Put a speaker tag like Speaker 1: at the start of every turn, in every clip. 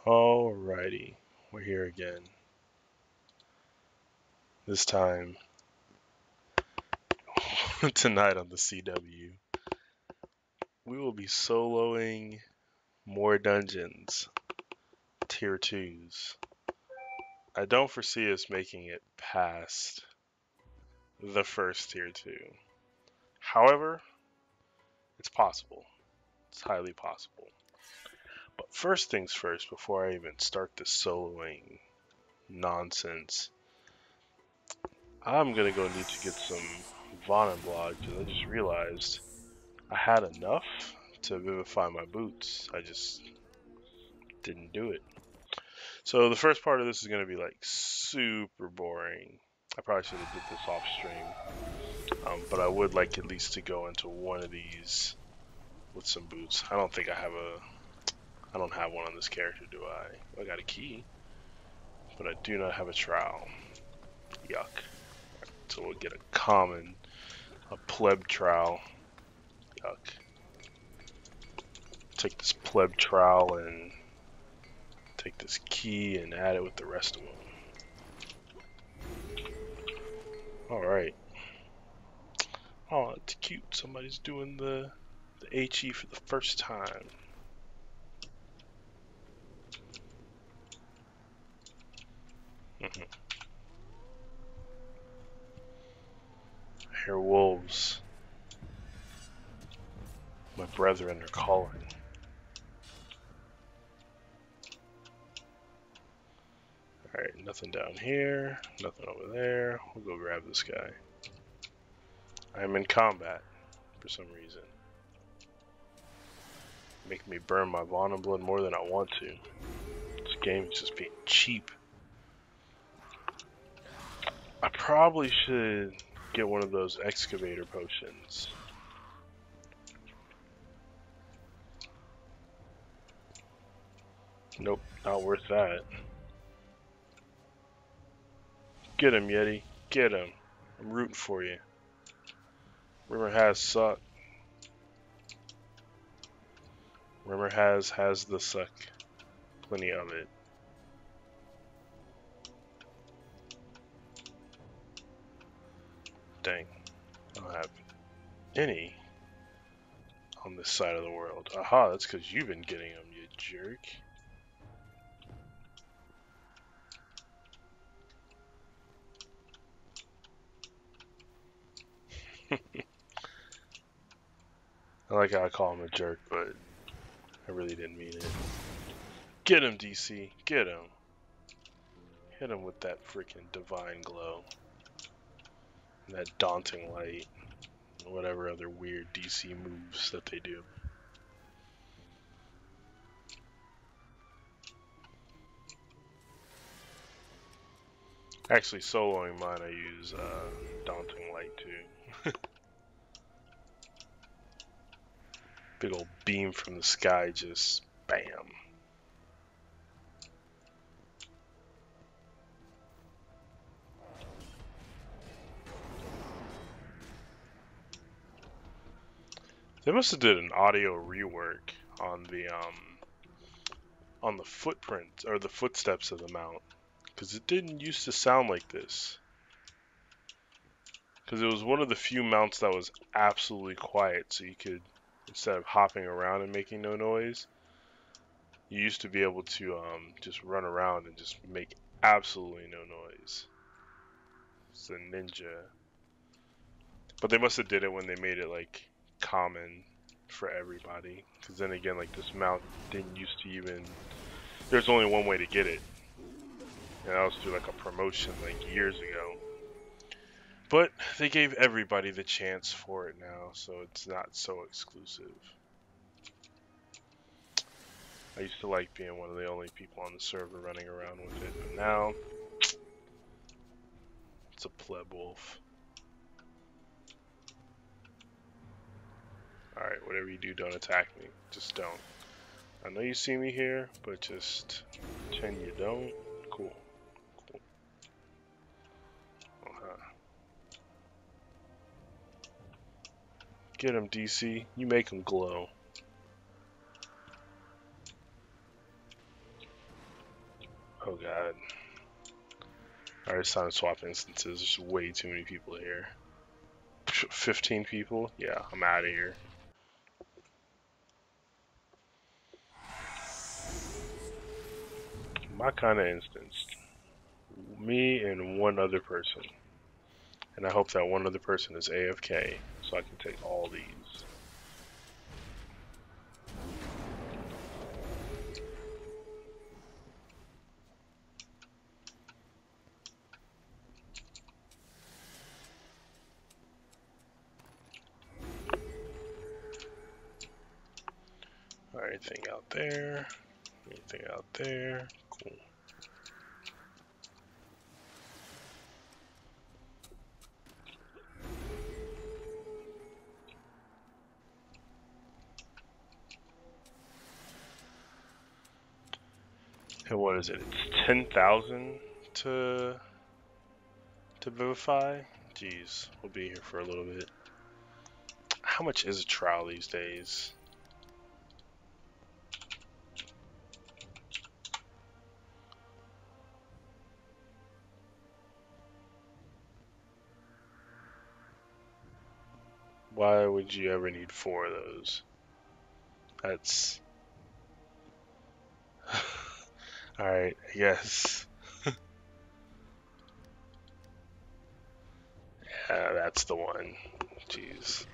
Speaker 1: Alrighty, we're here again. This time, tonight on the CW, we will be soloing more dungeons, tier 2s. I don't foresee us making it past the first tier 2. However, it's possible. It's highly possible. But first things first, before I even start this soloing nonsense, I'm gonna go need to get some Vaughn blog because I just realized I had enough to vivify my boots. I just didn't do it. So the first part of this is going to be like super boring. I probably should have did this off stream, but I would like at least to go into one of these with some boots. I don't think I don't have one on this character, do I? I got a key, but I do not have a trowel. Yuck. So we'll get a pleb trowel. Yuck. Take this pleb trowel and take this key and add it with the rest of them. Alright. Oh, it's cute. Somebody's doing the HE for the first time. I hear wolves. My brethren are calling. Alright, nothing down here, nothing over there. We'll go grab this guy. I'm in combat for some reason. Make me burn my Vaughn blood more than I want to. This game is just being cheap. I probably should get one of those excavator potions. Nope, not worth that. Get him, Yeti. Get him. I'm rooting for you. Rumor has suck. Rumor has the suck. Plenty of it. Dang. I don't have any on this side of the world. Aha, that's because you've been getting them, you jerk. I like how I call him a jerk, but I really didn't mean it. Get him, DC. Get him. Hit him with that freaking divine glow. And that daunting light. And whatever other weird DC moves that they do. Actually, soloing mine, I use daunting light too. Big old beam from the sky, just bam. They must have did an audio rework on the footprint or the footsteps of the mount, because it didn't used to sound like this. Because it was one of the few mounts that was absolutely quiet, so you could, instead of hopping around and making no noise, you used to be able to just run around and just make absolutely no noise. It's a ninja. But they must have did it when they made it like common for everybody. Because then again, like this mount didn't used to even. There's only one way to get it, and that was through like a promotion like years ago. But they gave everybody the chance for it now, so it's not so exclusive. I used to like being one of the only people on the server running around with it, but now it's a pleb wolf. Alright, whatever you do, don't attack me. Just don't. I know you see me here, but just pretend you don't. Cool. Cool. Get him, DC. You make him glow. Oh god. Alright, it's time to swap instances. There's way too many people here. 15 people? Yeah, I'm out of here. My kind of instance. Me and one other person. And I hope that one other person is AFK, so I can take all these. Alright, anything out there? Anything out there? Cool. And what is it? It's 10,000 to vivify? Jeez, we'll be here for a little bit. How much is a trial these days? Why would you ever need 4 of those? That's... Alright, I guess. Yeah, that's the one. Jeez.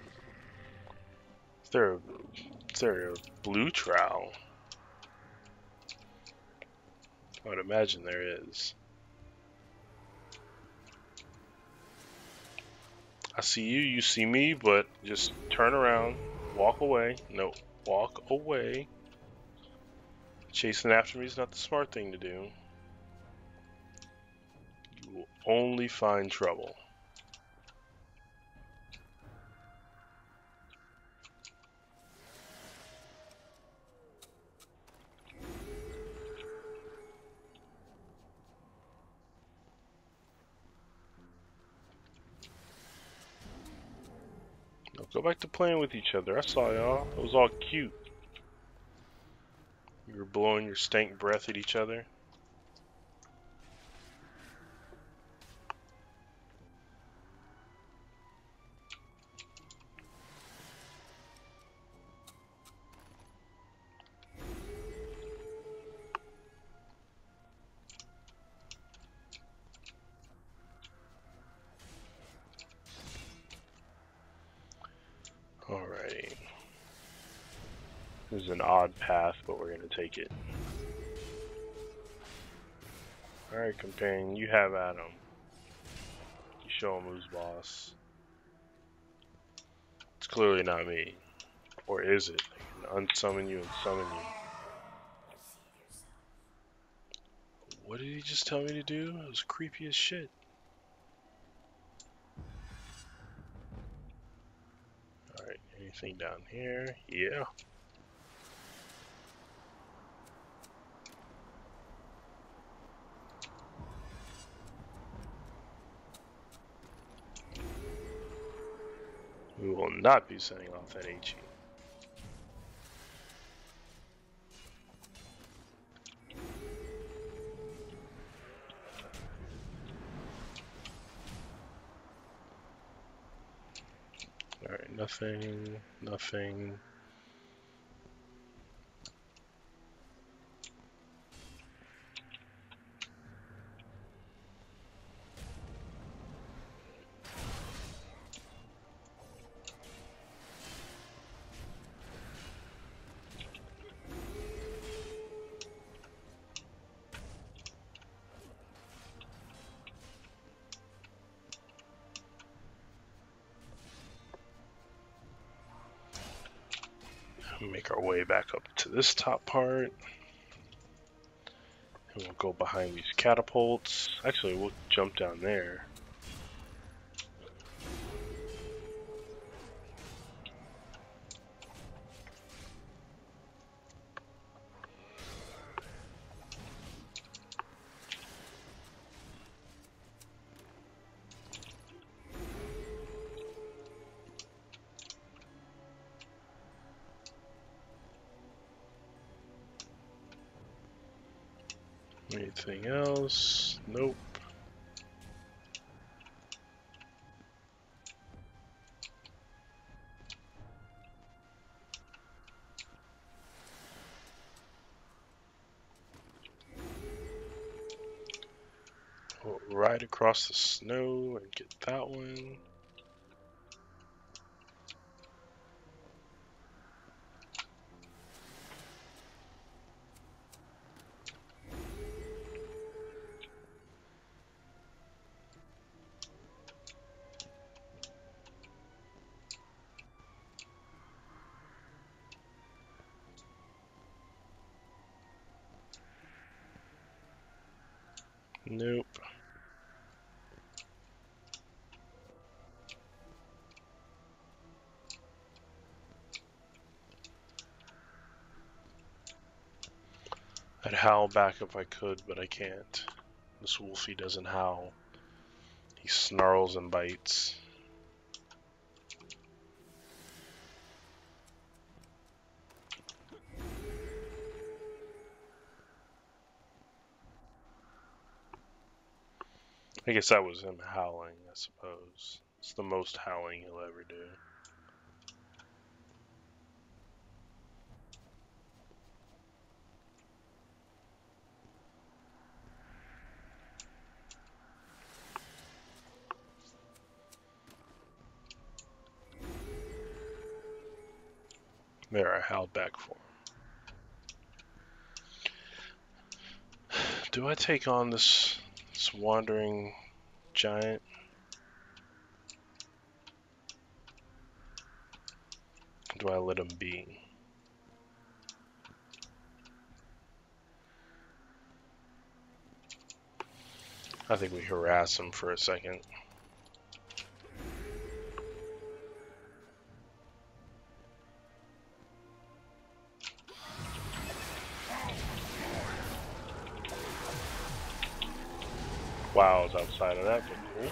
Speaker 1: Is there a blue trowel? I would imagine there is. I see you, you see me, but just turn around, walk away. No, walk away. Chasing after me is not the smart thing to do. You will only find trouble. Now go back to playing with each other. I saw y'all. It was all cute. You were blowing your stank breath at each other. Alrighty. This is an odd path, but we're gonna take it. Alright, companion, you have at him. You show him who's boss. It's clearly not me. Or is it? I can unsummon you and summon you. What did he just tell me to do? It was creepy as shit. Alright, anything down here? Yeah. We will not be sending off that HE. Alright, nothing, nothing. Make our way back up to this top part. And we'll go behind these catapults. Actually, we'll jump down there. Anything else? Nope. We'll ride across the snow and get that one. Nope. I'd howl back if I could, but I can't. This wolfie doesn't howl. He snarls and bites. I guess that was him howling, I suppose. It's the most howling he'll ever do. There, I howled back for him. Do I take on this wandering giant? Do I let him be? I think we harass him for a second. Wow, I was outside of that, but cool.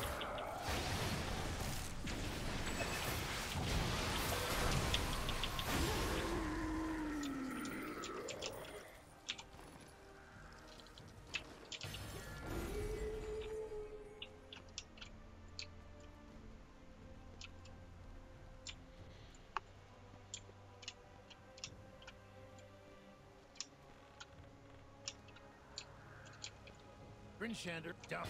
Speaker 2: Shander down.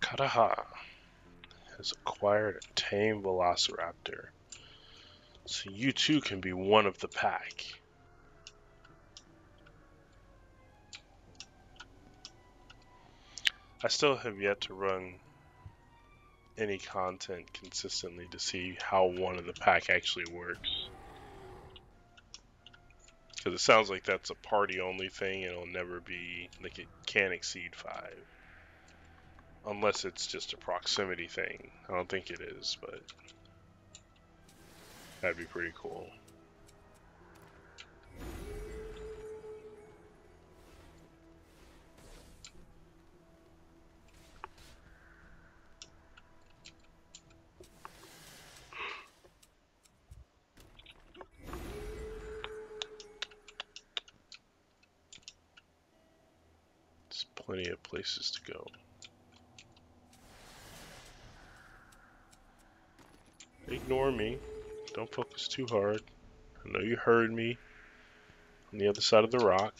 Speaker 1: Kataha has acquired a tame velociraptor. So you too can be one of the pack. I still have yet to run any content consistently to see how one of the pack actually works. Because it sounds like that's a party only thing and it'll never be, like, it can't exceed 5. Unless it's just a proximity thing. I don't think it is, but that'd be pretty cool. There's plenty of places to go. Ignore me. Don't focus too hard. I know you heard me on the other side of the rock.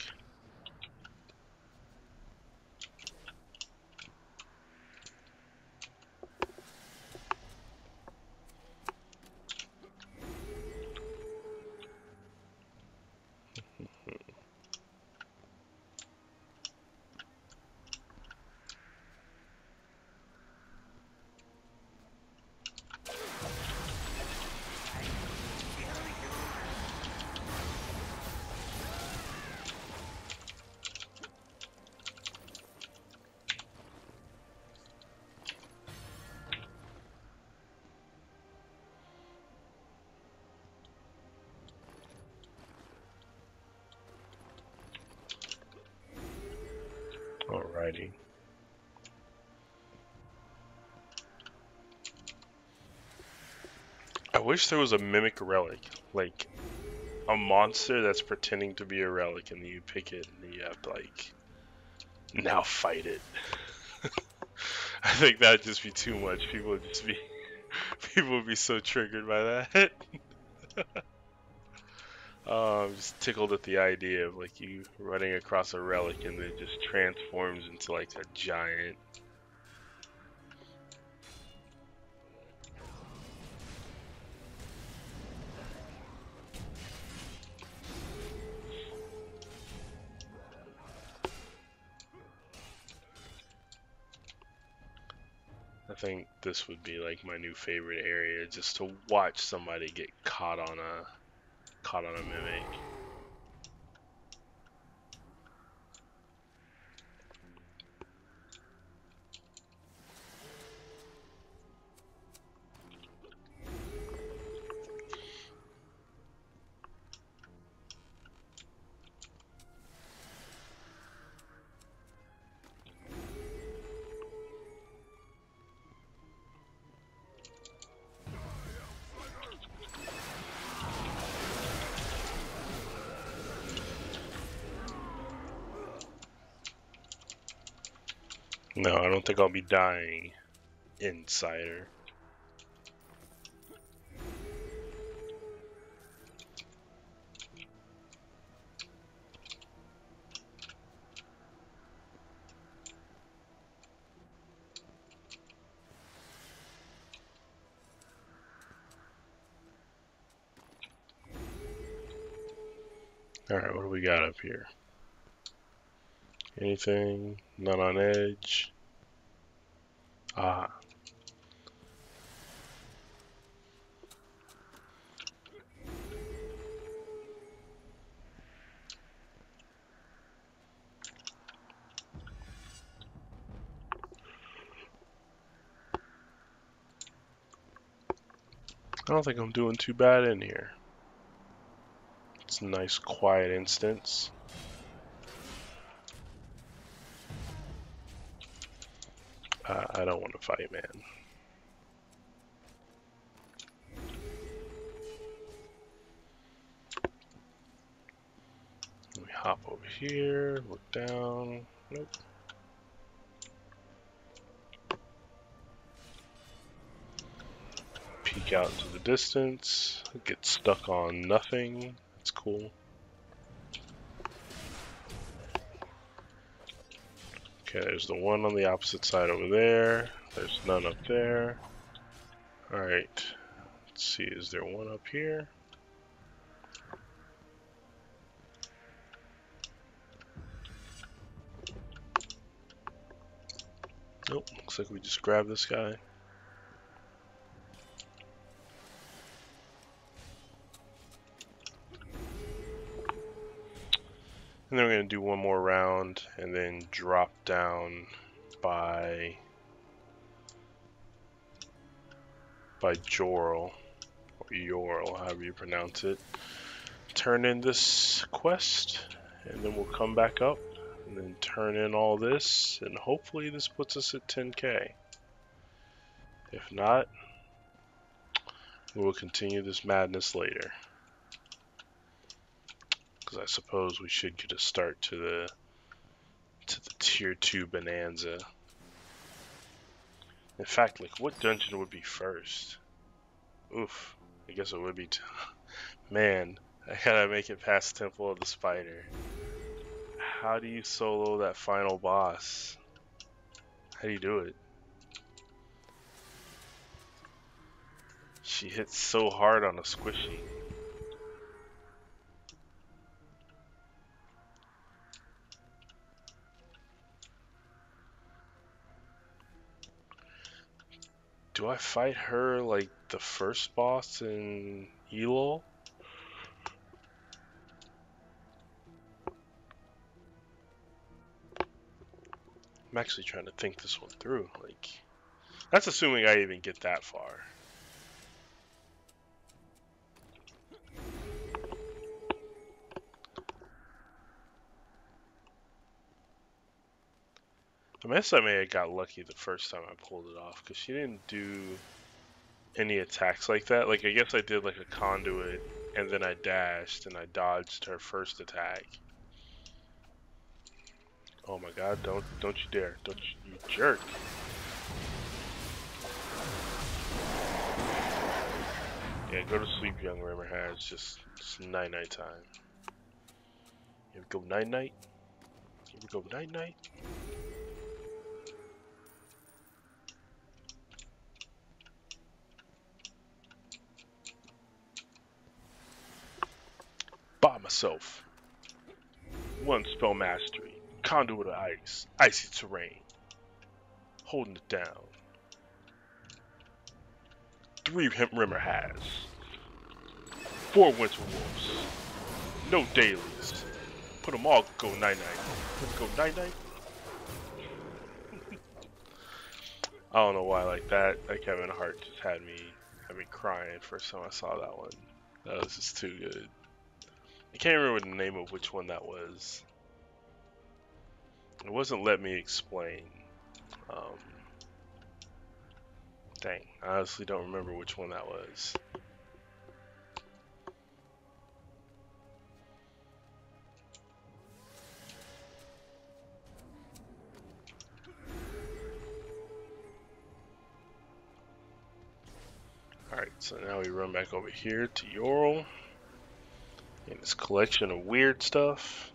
Speaker 1: Alrighty. I wish there was a mimic relic, like a monster that's pretending to be a relic, and then you pick it, and then you have to like now fight it. I think that'd just be too much. People would just be people would be so triggered by that. I'm just tickled at the idea of like you running across a relic and then it just transforms into like a giant. I think this would be like my new favorite area, just to watch somebody get caught on a mimic. No, I don't think I'll be dying, Insider. Alright, what do we got up here? Anything? Not on edge? Ah. I don't think I'm doing too bad in here. It's a nice quiet instance. I don't want to fight, man. Let me hop over here, look down. Nope. Peek out into the distance. Get stuck on nothing. That's cool. Okay, there's the one on the opposite side over there. There's none up there. Alright. Let's see, is there one up here? Nope, looks like we just grabbed this guy. And then we're going to do one more round and then drop down by Jorl, or Yorl, however you pronounce it. Turn in this quest, and then we'll come back up and then turn in all this, and hopefully this puts us at 10k. If not, we will continue this madness later. Because I suppose we should get a start to the tier 2 bonanza. In fact, like, what dungeon would be first? Oof, I guess it would be. Man, I gotta make it past Temple of the Spider. How do you solo that final boss? How do you do it? She hits so hard on a squishy. Do I fight her like the first boss in Elul? I'm actually trying to think this one through. Like, that's assuming I even get that far. I guess I may have got lucky the first time I pulled it off, because she didn't do any attacks like that. Like, I guess I did like a conduit, and then I dashed, and I dodged her first attack. Oh my god, don't you dare. Don't you jerk. Yeah, go to sleep, young Rimmer has. It's night-night time. Here we go, night-night. Here we go, night-night. By myself. One spell mastery. Conduit of ice. Icy terrain. Holding it down. 3 Rimmer has. 4 Winter Wolves. No dailies. Put them all go night-night. Put them go night-night. I don't know why like that. Like Kevin Hart just had me crying first time I saw that one. That was just too good. I can't remember the name of which one that was. It wasn't Let Me Explain. Dang, I honestly don't remember which one that was. Alright, so now we run back over here to Yorl. And this collection of weird stuff.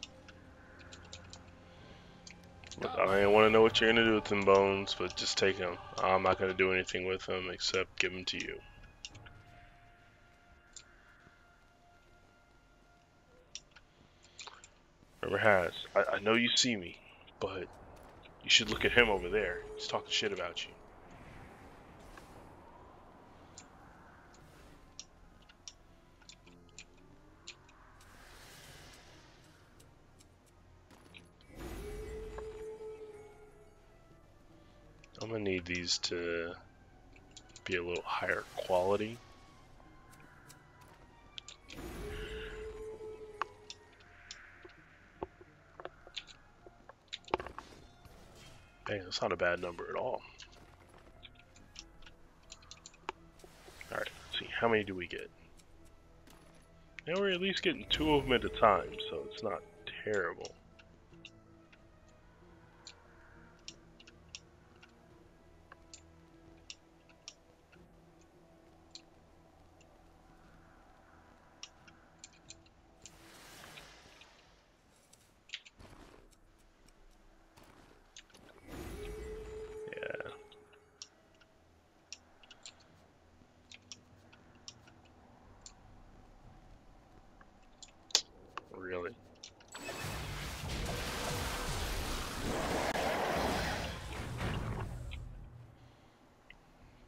Speaker 1: Look, I didn't want to know what you're going to do with them bones, but just take them. I'm not going to do anything with them except give them to you. Remember, Has, I know you see me, but you should look at him over there. He's talking shit about you. I'm going to need these to be a little higher quality. Dang, that's not a bad number at all. Alright, let's see, how many do we get? Now we're at least getting 2 of them at a time, so it's not terrible. Yeah. Really?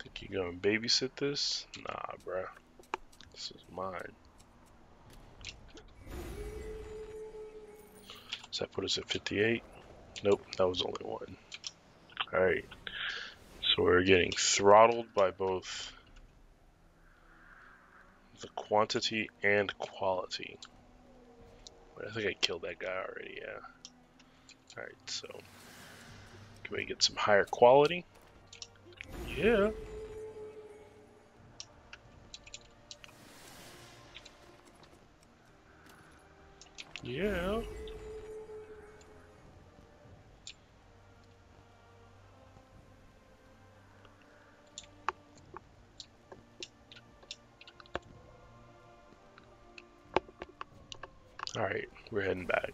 Speaker 1: Think you gonna babysit this? Nah, bruh. This is mine. Does that put us at 58? Nope, that was only 1. Alright. So we're getting throttled by both the quantity and quality. I think I killed that guy already, yeah. Alright, so can we get some higher quality? Yeah. Yeah. Alright, we're heading back.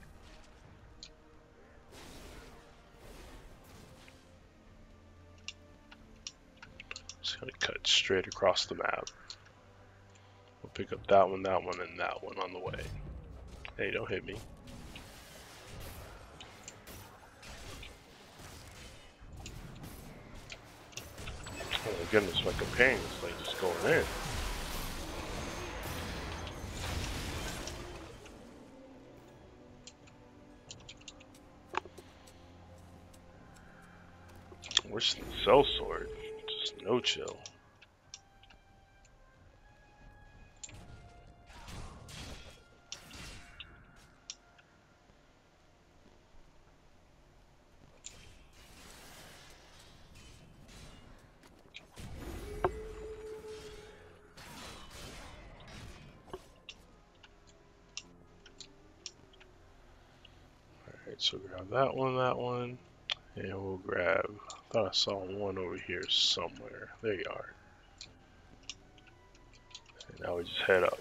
Speaker 1: Just gonna cut straight across the map. We'll pick up that one, and that one on the way. Hey, don't hit me. Oh my goodness, my companion's like just going in. Where's the cell sword? Just no chill. So grab that one, and we'll grab, I thought I saw one over here somewhere. There you are. And now we just head up.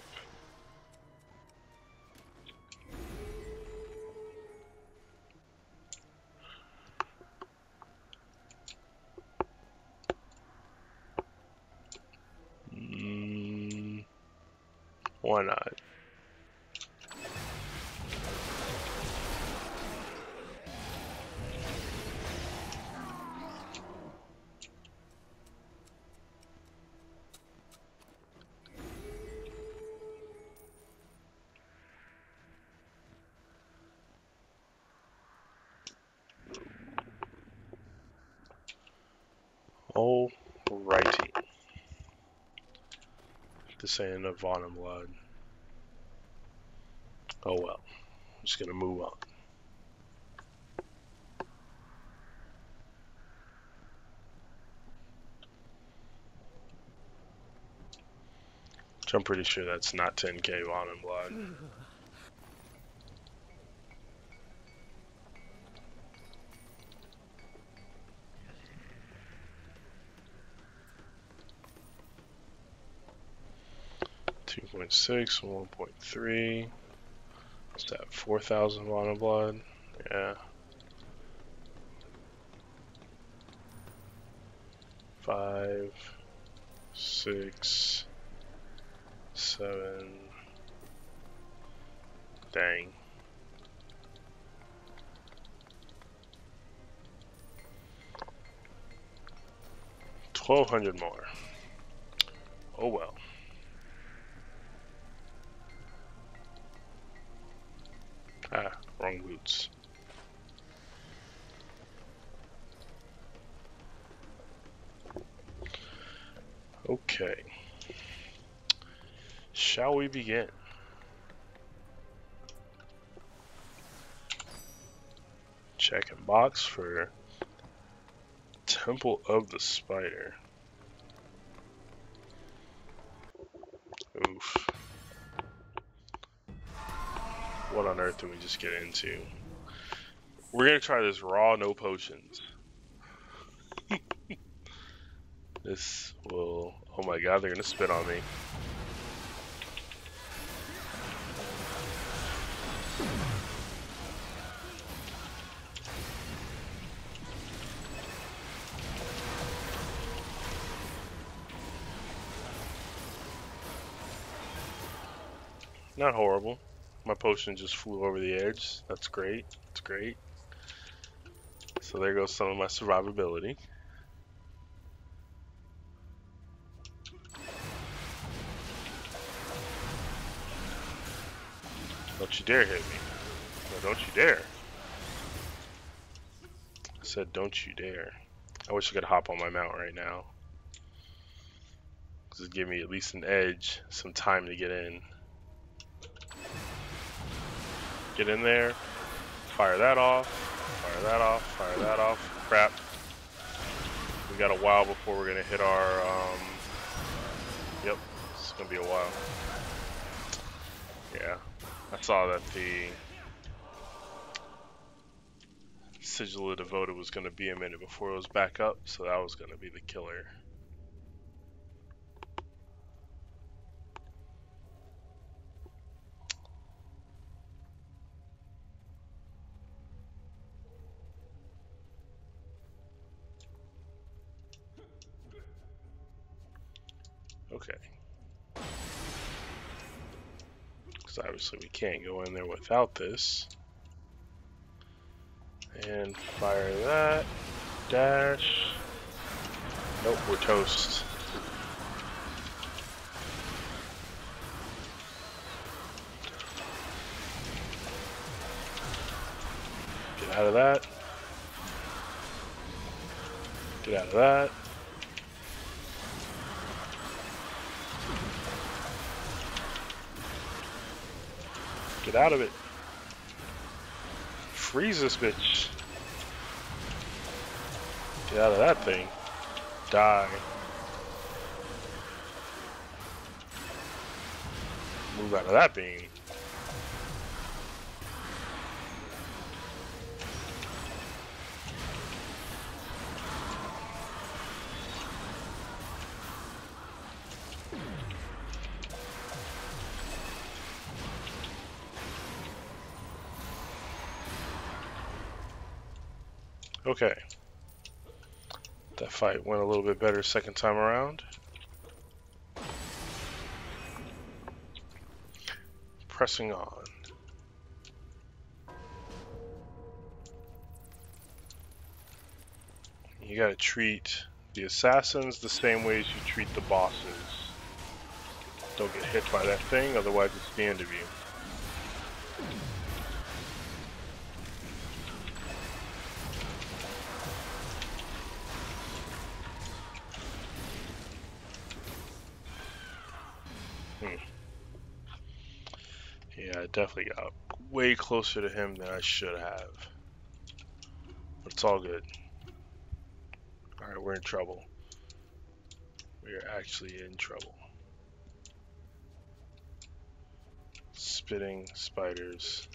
Speaker 1: Why not? Alrighty. This ain't a Vaughn and Blood. Oh well. I'm just gonna move on. Which I'm pretty sure that's not 10k Vaughn and Blood. 2.6, 1.3. What's that? 4,000 Vaughn and Blood? Yeah. 5, 6, 7. Dang. 1,200 more. Oh well. Ah, wrong boots. Okay. Shall we begin? Check and box for Temple of the Spider. Oof. What on earth did we just get into? We're gonna try this raw, no potions. This will... Oh my god, they're gonna spit on me. Not horrible. My potion just flew over the edge. That's great. That's great. So there goes some of my survivability. Don't you dare hit me. No, don't you dare. I said don't you dare. I wish I could hop on my mount right now. Because it'd give me at least an edge, some time to get in. Get in there. Fire that off. Fire that off. Fire that off. Crap. We got a while before we're going to hit our... Yep. It's going to be a while. Yeah. I saw that the Sigil of Devoted was going to be a minute before it was back up, so that was going to be the killer. Okay. Because obviously we can't go in there without this. And fire that. Dash. Nope, we're toast. Get out of that. Get out of that. Get out of it. Freeze this bitch. Get out of that thing. Die. Move out of that beam. Okay. That fight went a little bit better second time around. Pressing on. You gotta treat the assassins the same way as you treat the bosses. Don't get hit by that thing, otherwise it's the end of you. Yeah, I definitely got way closer to him than I should have. But it's all good. Alright, we're in trouble. We're actually in trouble. Spitting spiders.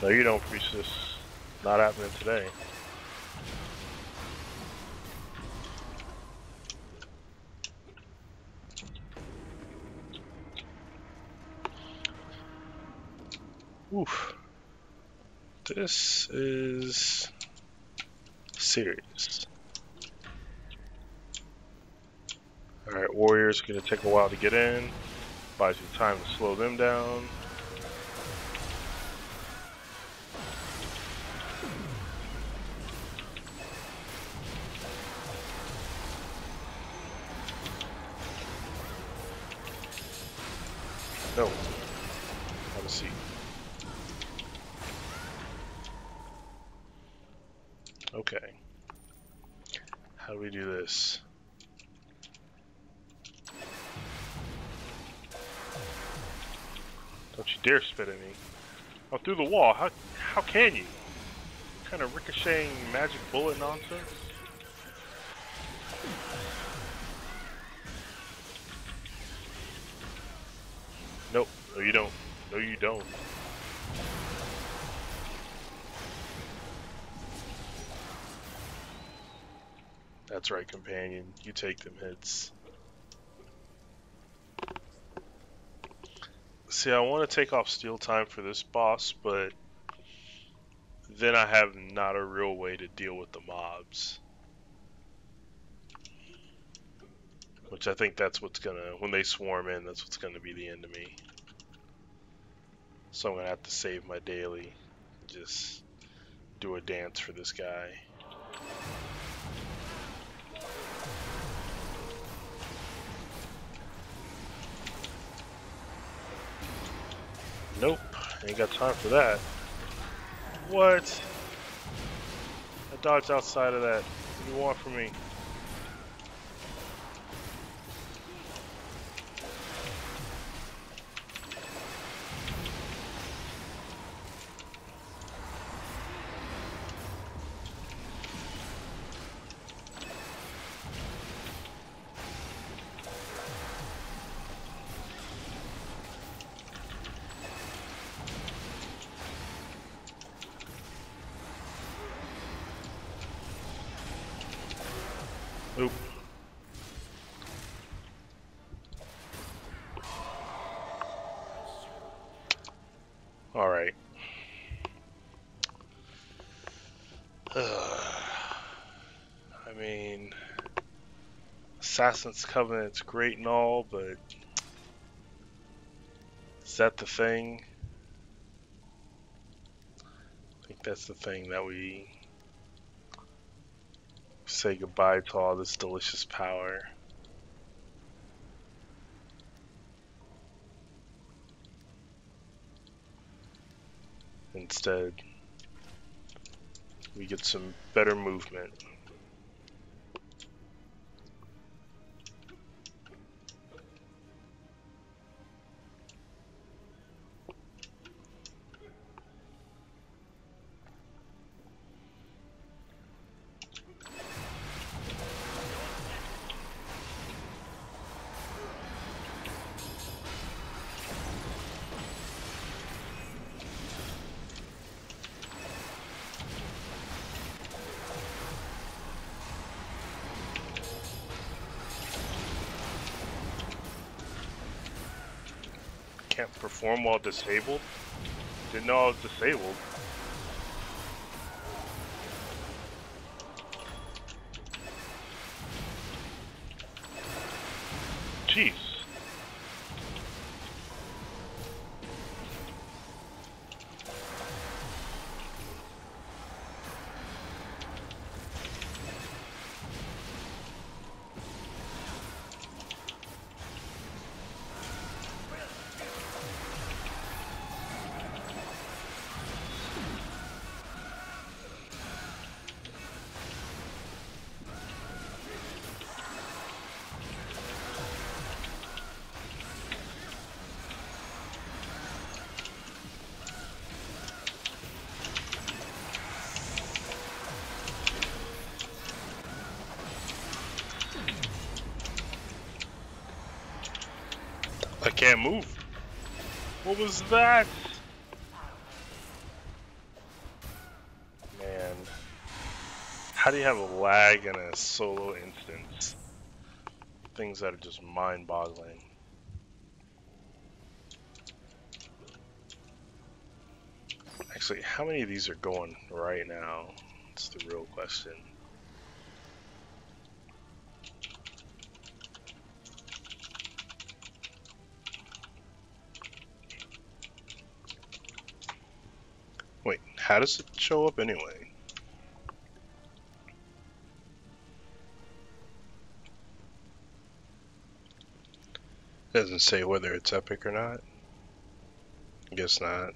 Speaker 1: No, you don't, Priestess. Not happening today. Oof. This is serious. Alright, warriors are going to take a while to get in. Buys you time to slow them down. No. Have a seat. Okay. How do we do this? Don't you dare spit at me. Oh, through the wall. How can you? What kind of ricocheting magic bullet nonsense? Nope. No, you don't. No, you don't. That's right, companion. You take them hits. See, I want to take off steel time for this boss, but then I have not a real way to deal with the mobs. Which I think that's what's gonna, when they swarm in, that's what's gonna be the end of me. So I'm gonna have to save my daily. Just do a dance for this guy. Nope, ain't got time for that. What? I dodged outside of that. What do you want from me? Oop. Alright. I mean, Assassin's Covenant's great and all, but is that the thing? I think that's the thing that we say goodbye to all this delicious power. Instead, we get some better movement. can't perform while disabled? Didn't know I was disabled. Jeez. I can't move. What was that? Man. How do you have a lag in a solo instance? Things that are just mind-boggling. Actually, how many of these are going right now? That's the real question. Wait, how does it show up anyway? It doesn't say whether it's epic or not. I guess not.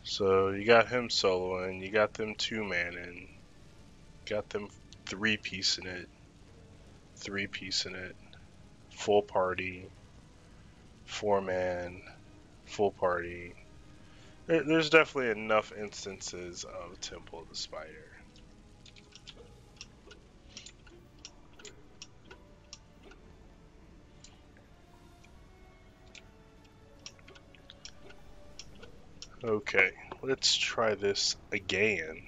Speaker 1: So you got him soloing, you got them 2-manning, got them 3-piecing it, 3-piecing it, full party, 4-man, full party. There's definitely enough instances of Temple of the Spider. Okay, let's try this again.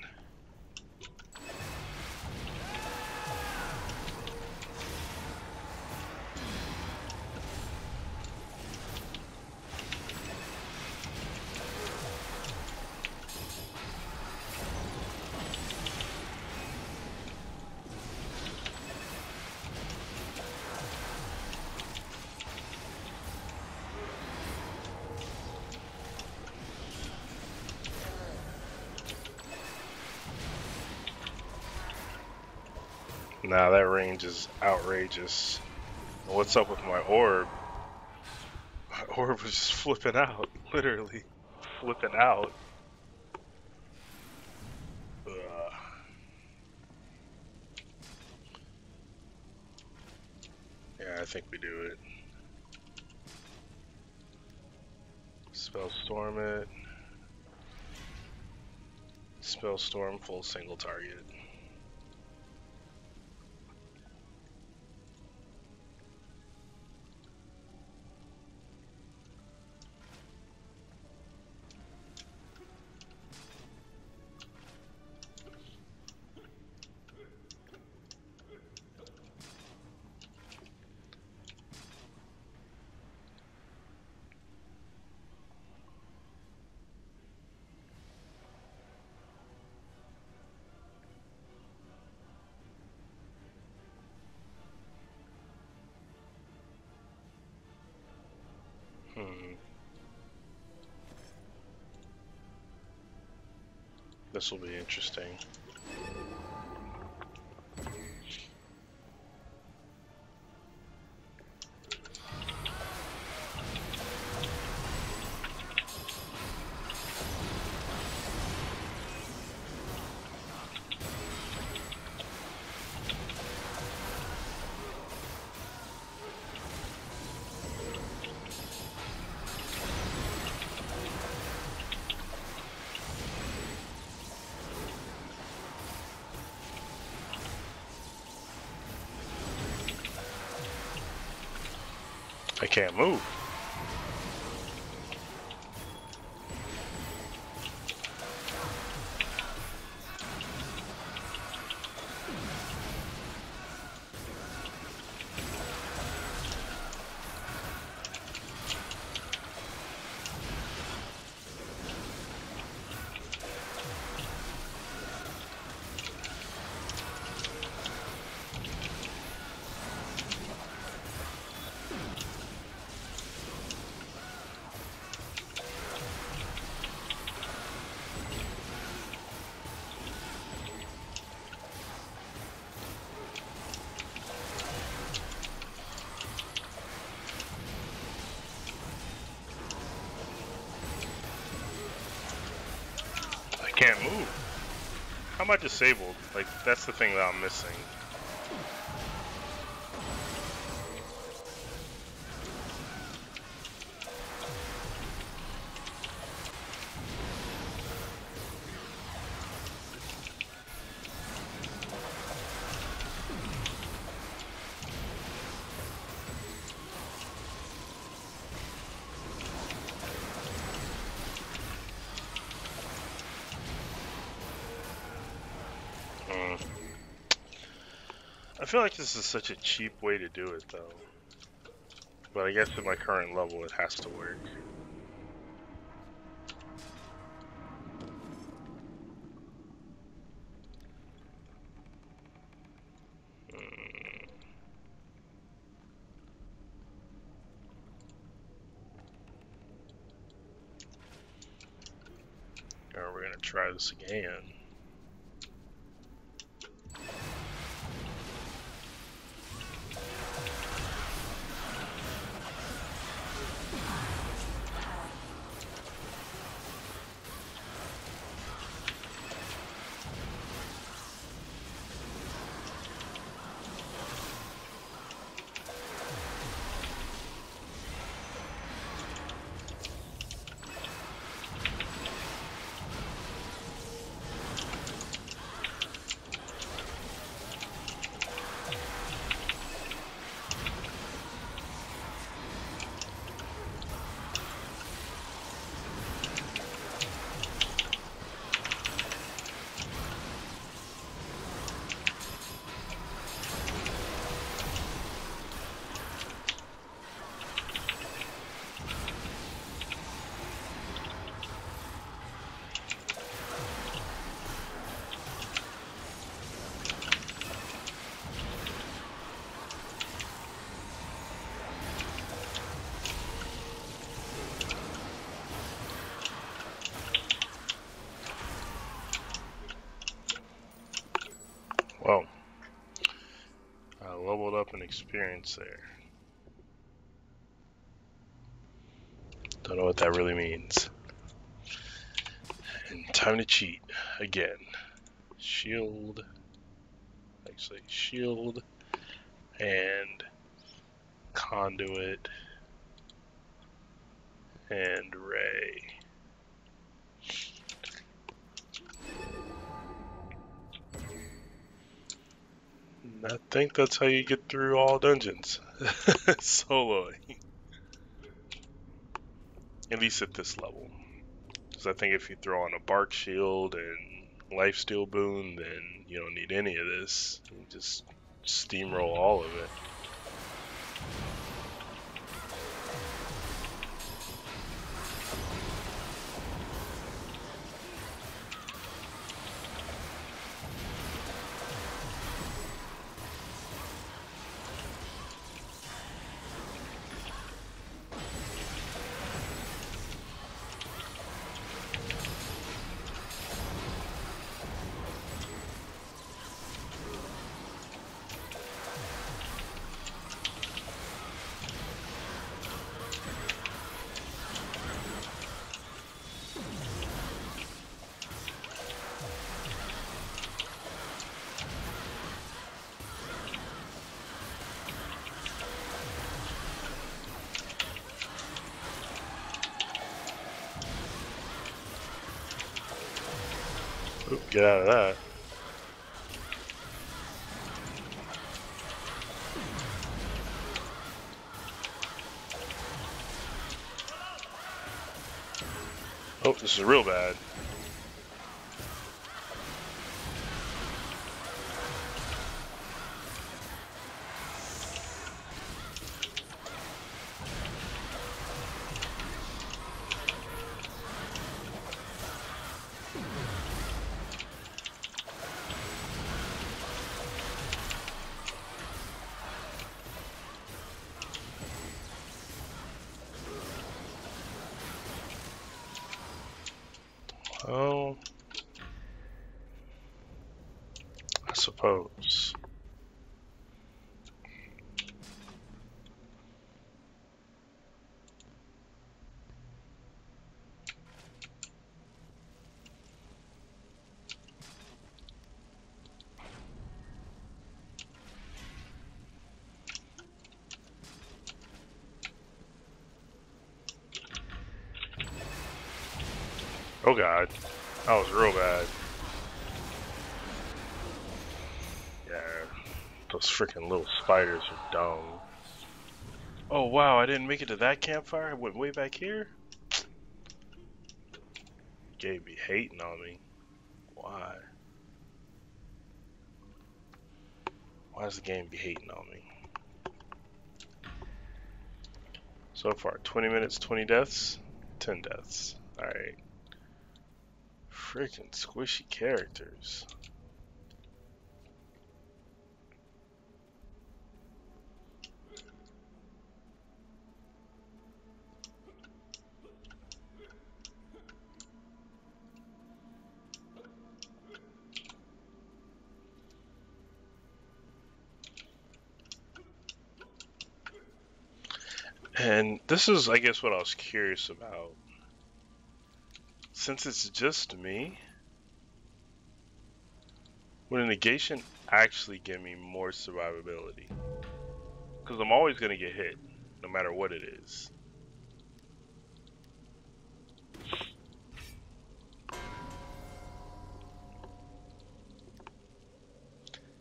Speaker 1: Nah, that range is outrageous. What's up with my orb? My orb was just flipping out, literally flipping out. Yeah, I think we do it. Spellstorm it. Spellstorm full single target. This will be interesting. I can't move. am I disabled? Like, that's the thing that I'm missing. I feel like this is such a cheap way to do it, though. But I guess at my current level, it has to work. Alright, we're gonna try this again. Well, I leveled up an experience there. Don't know what that really means. And time to cheat again. Shield. Actually, shield and conduit and ray. I think that's how you get through all dungeons. Soloing. At least at this level. Because I think if you throw on a bark shield and lifesteal boon, then you don't need any of this. You just steamroll all of it. Oop, get out of that. Oh, this is real bad. Oh, I suppose. Oh god, that was real bad. Yeah, those freaking little spiders are dumb. Oh wow, I didn't make it to that campfire. I went way back here. Gabe be hating on me. Why? Why does the game be hating on me? So far, 20 minutes, 20 deaths, 10 deaths. Alright. Freaking squishy characters. And this is, I guess, what I was curious about. Since it's just me, would a negation actually give me more survivability? Because I'm always going to get hit, no matter what it is.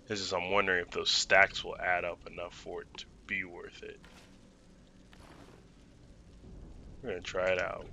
Speaker 1: It's just I'm wondering if those stacks will add up enough for it to be worth it. We're going to try it out.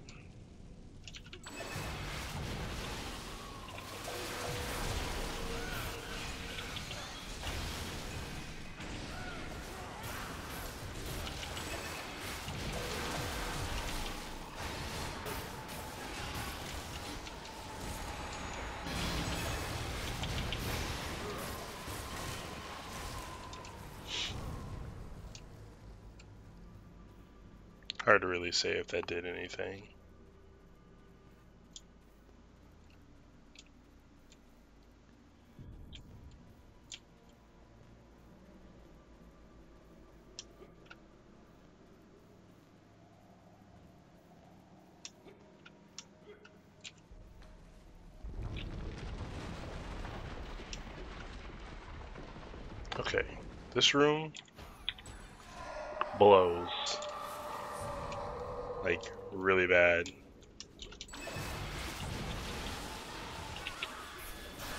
Speaker 1: Hard to really say if that did anything. Okay, this room blows. Like, really bad.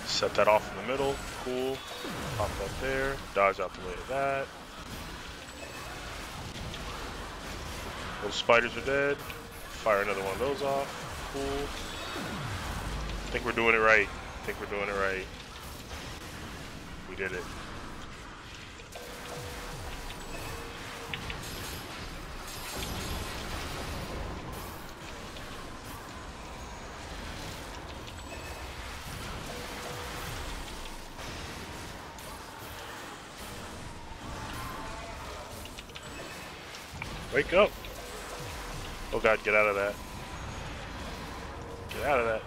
Speaker 1: Set that off in the middle, cool. Pop that there, dodge out the way of that. Those spiders are dead. Fire another one of those off, cool. I think we're doing it right. I think we're doing it right. We did it. Wake up! Oh god, get out of that. Get out of that.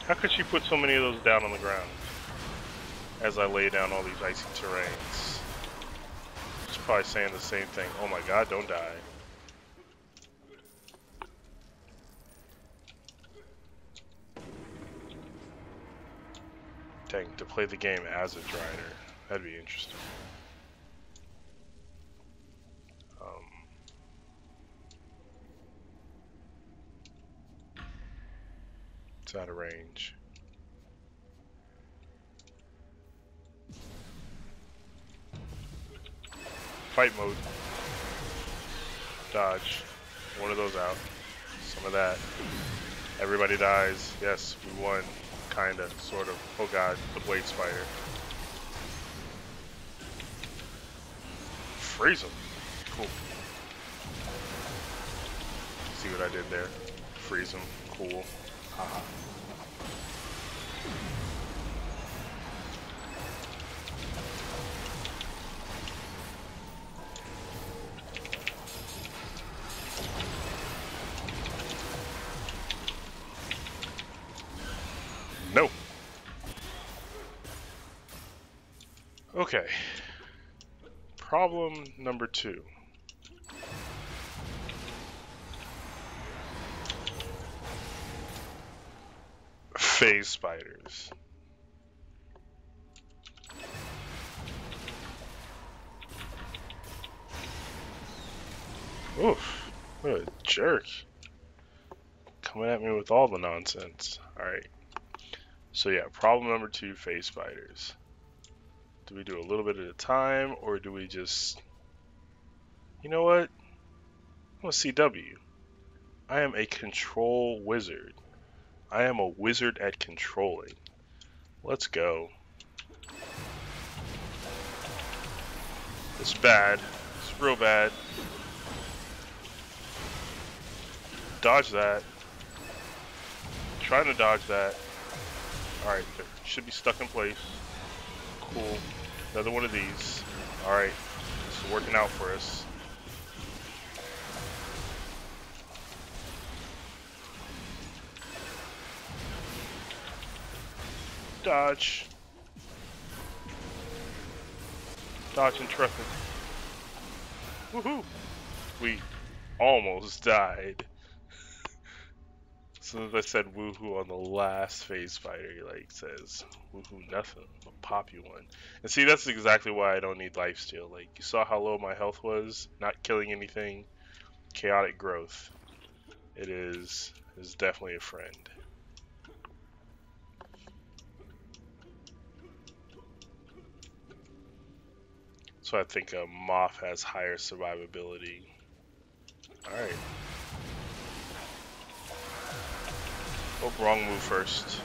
Speaker 1: How could she put so many of those down on the ground as I lay down all these icy terrains? She's probably saying the same thing. Oh my god, don't die. Dang, to play the game as a Drider. That'd be interesting. It's out of range. Fight mode. Dodge. One of those out. Some of that. Everybody dies. Yes, we won. Kinda, sort of. Oh god, the blade spider. Freeze him. Cool. See what I did there? Freeze him. Cool. Haha. No. Okay. Problem number 2. Phase spiders. Oof, what a jerk. Coming at me with all the nonsense. Alright. So yeah, problem number 2, phase spiders. Do we do a little bit at a time, or do we just... You know what? I'm a CW. I am a control wizard. I am a wizard at controlling. Let's go. It's bad. It's real bad. Dodge that. Trying to dodge that. Alright, should be stuck in place. Cool. Another one of these. Alright, it's working out for us. Dodge. Dodge and traffic. Woohoo! We almost died. As soon as I said woohoo on the last phase fighter, he like says, woohoo nothing, I'll pop you one. And see, that's exactly why I don't need lifesteal. Like, you saw how low my health was, not killing anything, chaotic growth. It is definitely a friend. So I think a moth has higher survivability. Alright. Oh, wrong move first.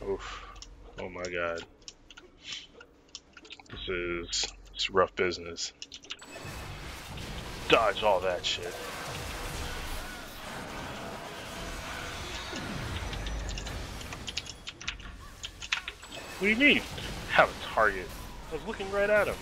Speaker 1: Oof. Oh my god. It's rough business. Dodge all that shit. What do you mean? Have a target. I was looking right at him.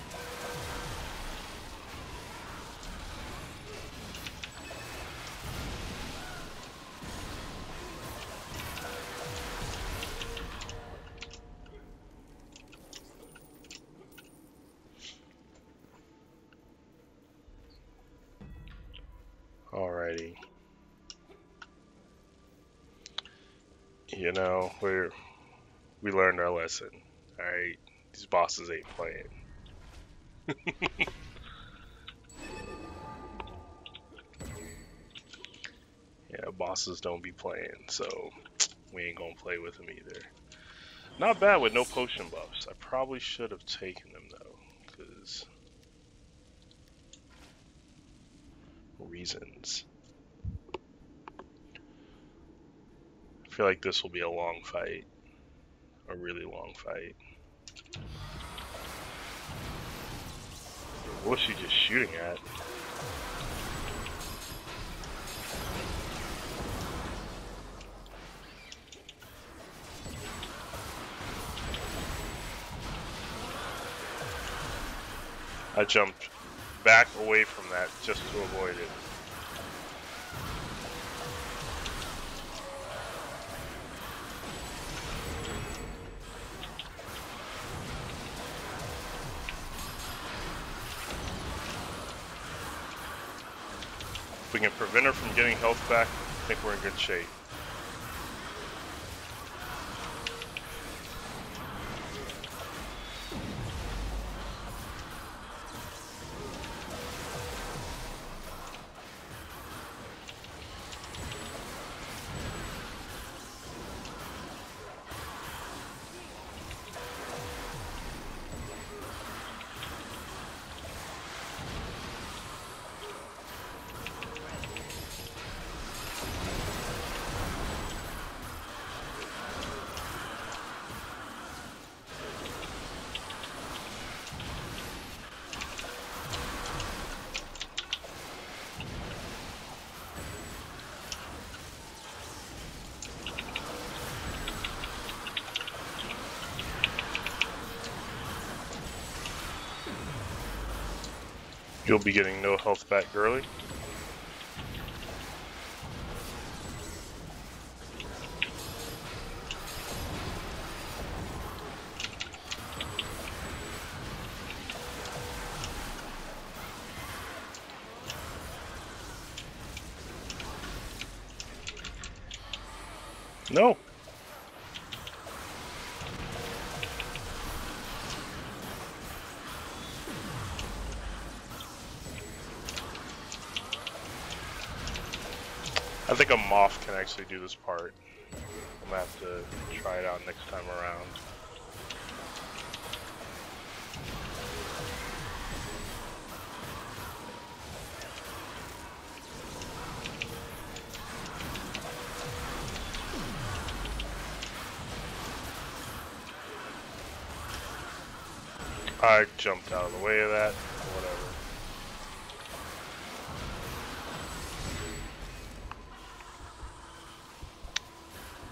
Speaker 1: Alrighty. You know, we learned our lesson. Alright, these bosses ain't playing. Yeah, bosses don't be playing, so we ain't gonna play with them either. Not bad with no potion buffs. I probably should have taken them though, because reasons. I feel like this will be a long fight. A really long fight. What's she just shooting at? I jumped back away from that just to avoid it. If we can prevent her from getting health back, I think we're in good shape. You'll be getting no health back early. No. I think a moth can actually do this part. I'm gonna have to try it out next time around. I jumped out of the way of that. Whatever.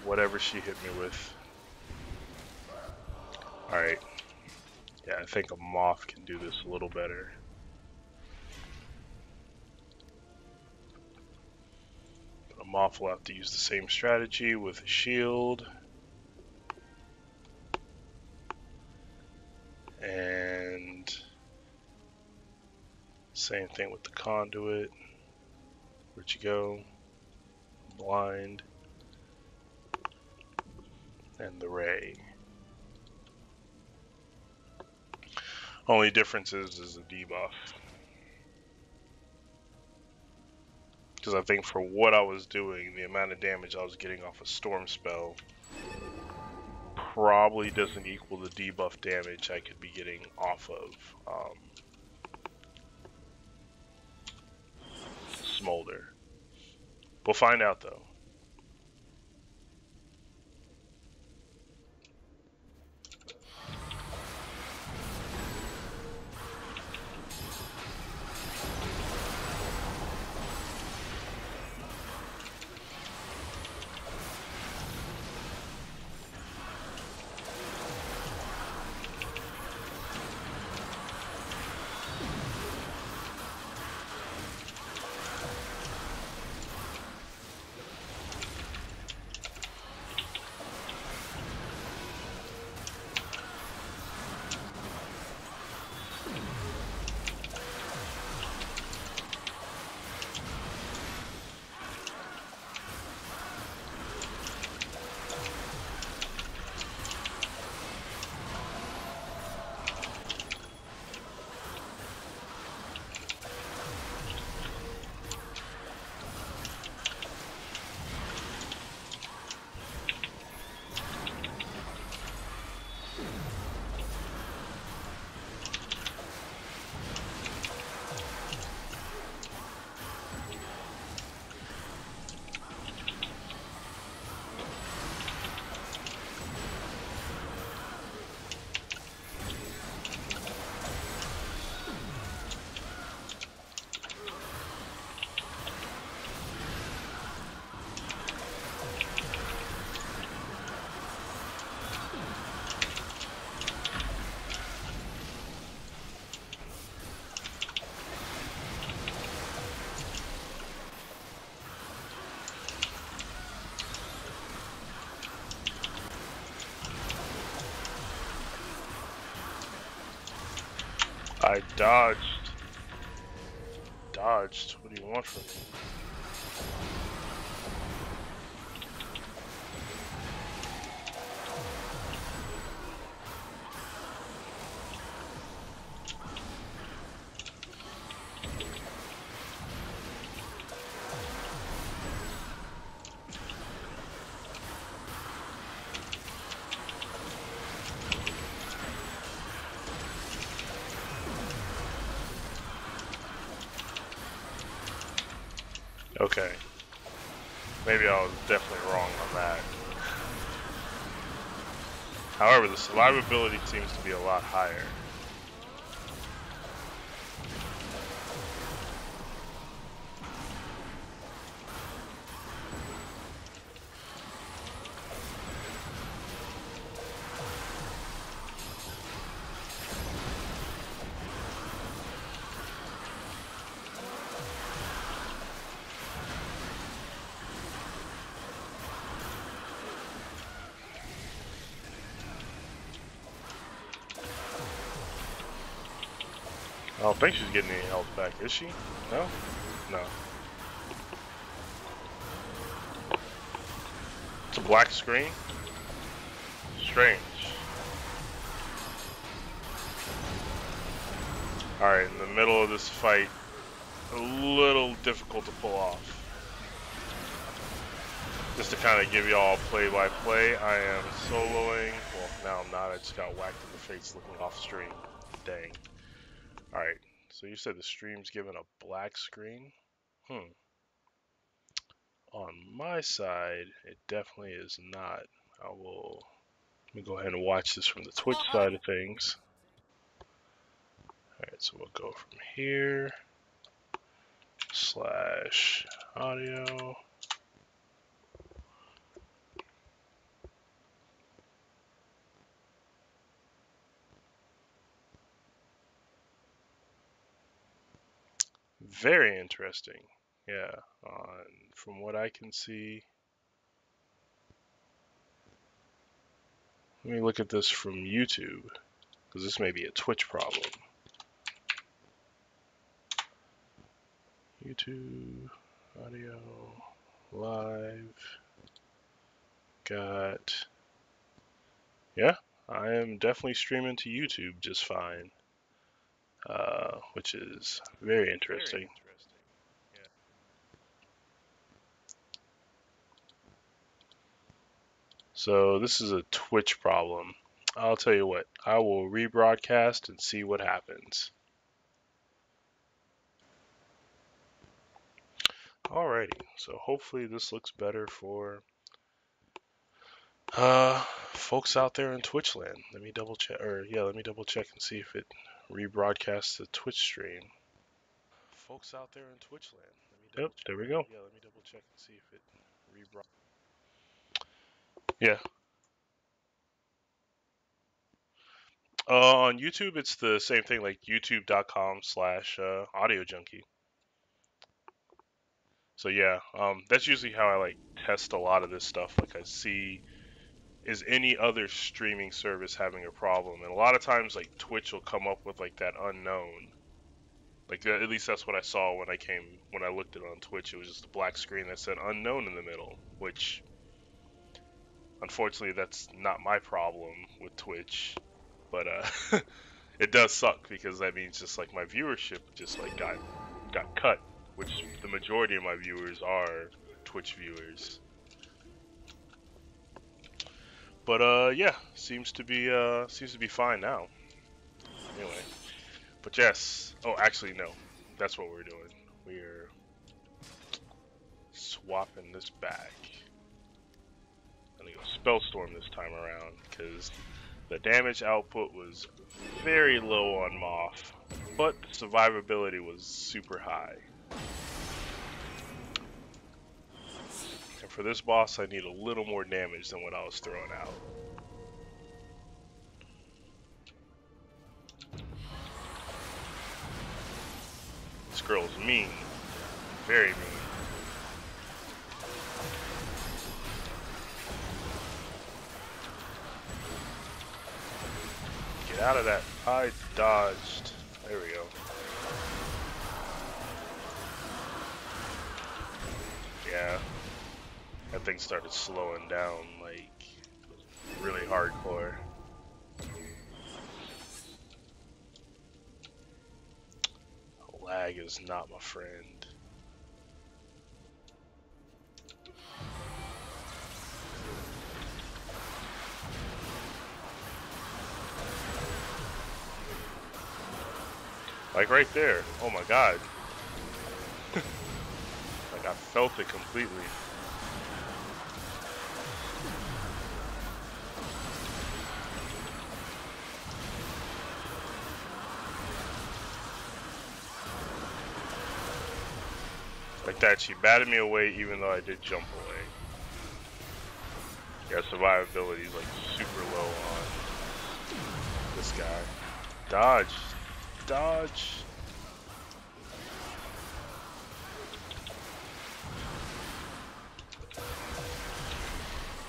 Speaker 1: Whatever she hit me with. Alright. Yeah, I think a moth can do this a little better. But a moth will have to use the same strategy with a shield. And same thing with the conduit. Where'd you go? Blind. And the ray. Only difference is the debuff. Because I think for what I was doing, the amount of damage I was getting off a storm spell probably doesn't equal the debuff damage I could be getting off of Smolder. We'll find out though. I dodged. Dodged? What do you want from me? Okay. Maybe I was definitely wrong on that. However, the survivability seems to be a lot higher. I don't think she's getting any health back, is she? No? No. a black screen? Strange. Alright, in the middle of this fight, a little difficult to pull off. Just to kind of give y'all play-by-play, I am soloing. Well, now I'm not. I just got whacked in the face looking off stream. Dang. Alright, so you said the stream's given a black screen? On my side, it definitely is not. Let me go ahead and watch this from the Twitch side of things. Alright, so we'll go from here, /audio. Very interesting. Yeah, from what I can see. Let me look at this from YouTube, because this may be a Twitch problem. YouTube, audio, live, yeah, I am definitely streaming to YouTube just fine, which is very interesting. So this is a Twitch problem. I'll tell you what, I will rebroadcast and see what happens. Alrighty, so hopefully this looks better for folks out there in Twitch land. Let me double check, let me double check and see if it rebroadcasts the Twitch stream. Folks out there in Twitch land. Yep, there we go. Yeah, let me double check and see if it rebroadcasts. Yeah. On YouTube, it's the same thing, like youtube.com/audio junkie. So yeah, that's usually how I like test a lot of this stuff. Like I see, is any other streaming service having a problem? And a lot of times, like Twitch will come up with like that unknown. Like at least that's what I saw when I looked at it on Twitch. It was just a black screen that said unknown in the middle, which unfortunately that's not my problem with Twitch. But it does suck because that means just like my viewership just like got cut, which the majority of my viewers are Twitch viewers. But yeah, seems to be fine now. Anyway, but yes. Oh, actually no, that's what we're doing. We're swapping this back. I'm gonna go Spellstorm this time around because the damage output was very low on Moth, but the survivability was super high. And for this boss, I need a little more damage than what I was throwing out. This girl's mean. Very mean. Get out of that. I dodged. There we go. Yeah. That thing started slowing down, like, really hardcore. Lag is not my friend. Like right there. Oh my god. Like I felt it completely. Like that, she batted me away even though I did jump away. Yeah, survivability is like super low on this guy. Dodge. Dodge.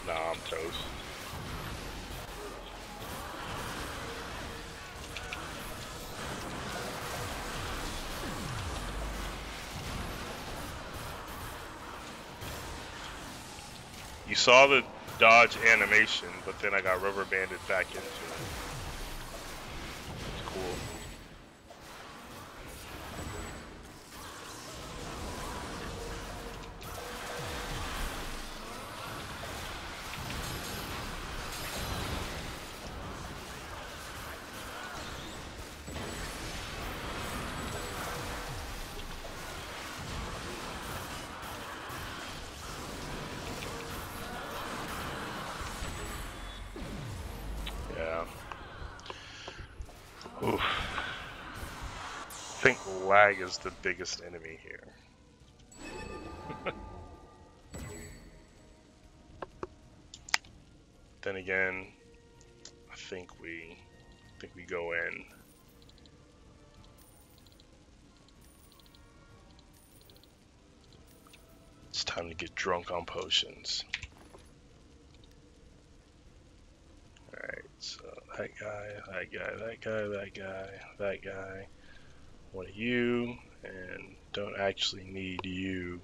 Speaker 1: Nah, I'm toast. You saw the dodge animation, but then I got rubber banded back into it. It's cool. Yeah. Oof. I think lag is the biggest enemy here. Then again, I think we go in. It's time to get drunk on potions. Alright, so that guy, that guy, that guy, that guy, that guy. One of you, and don't actually need you.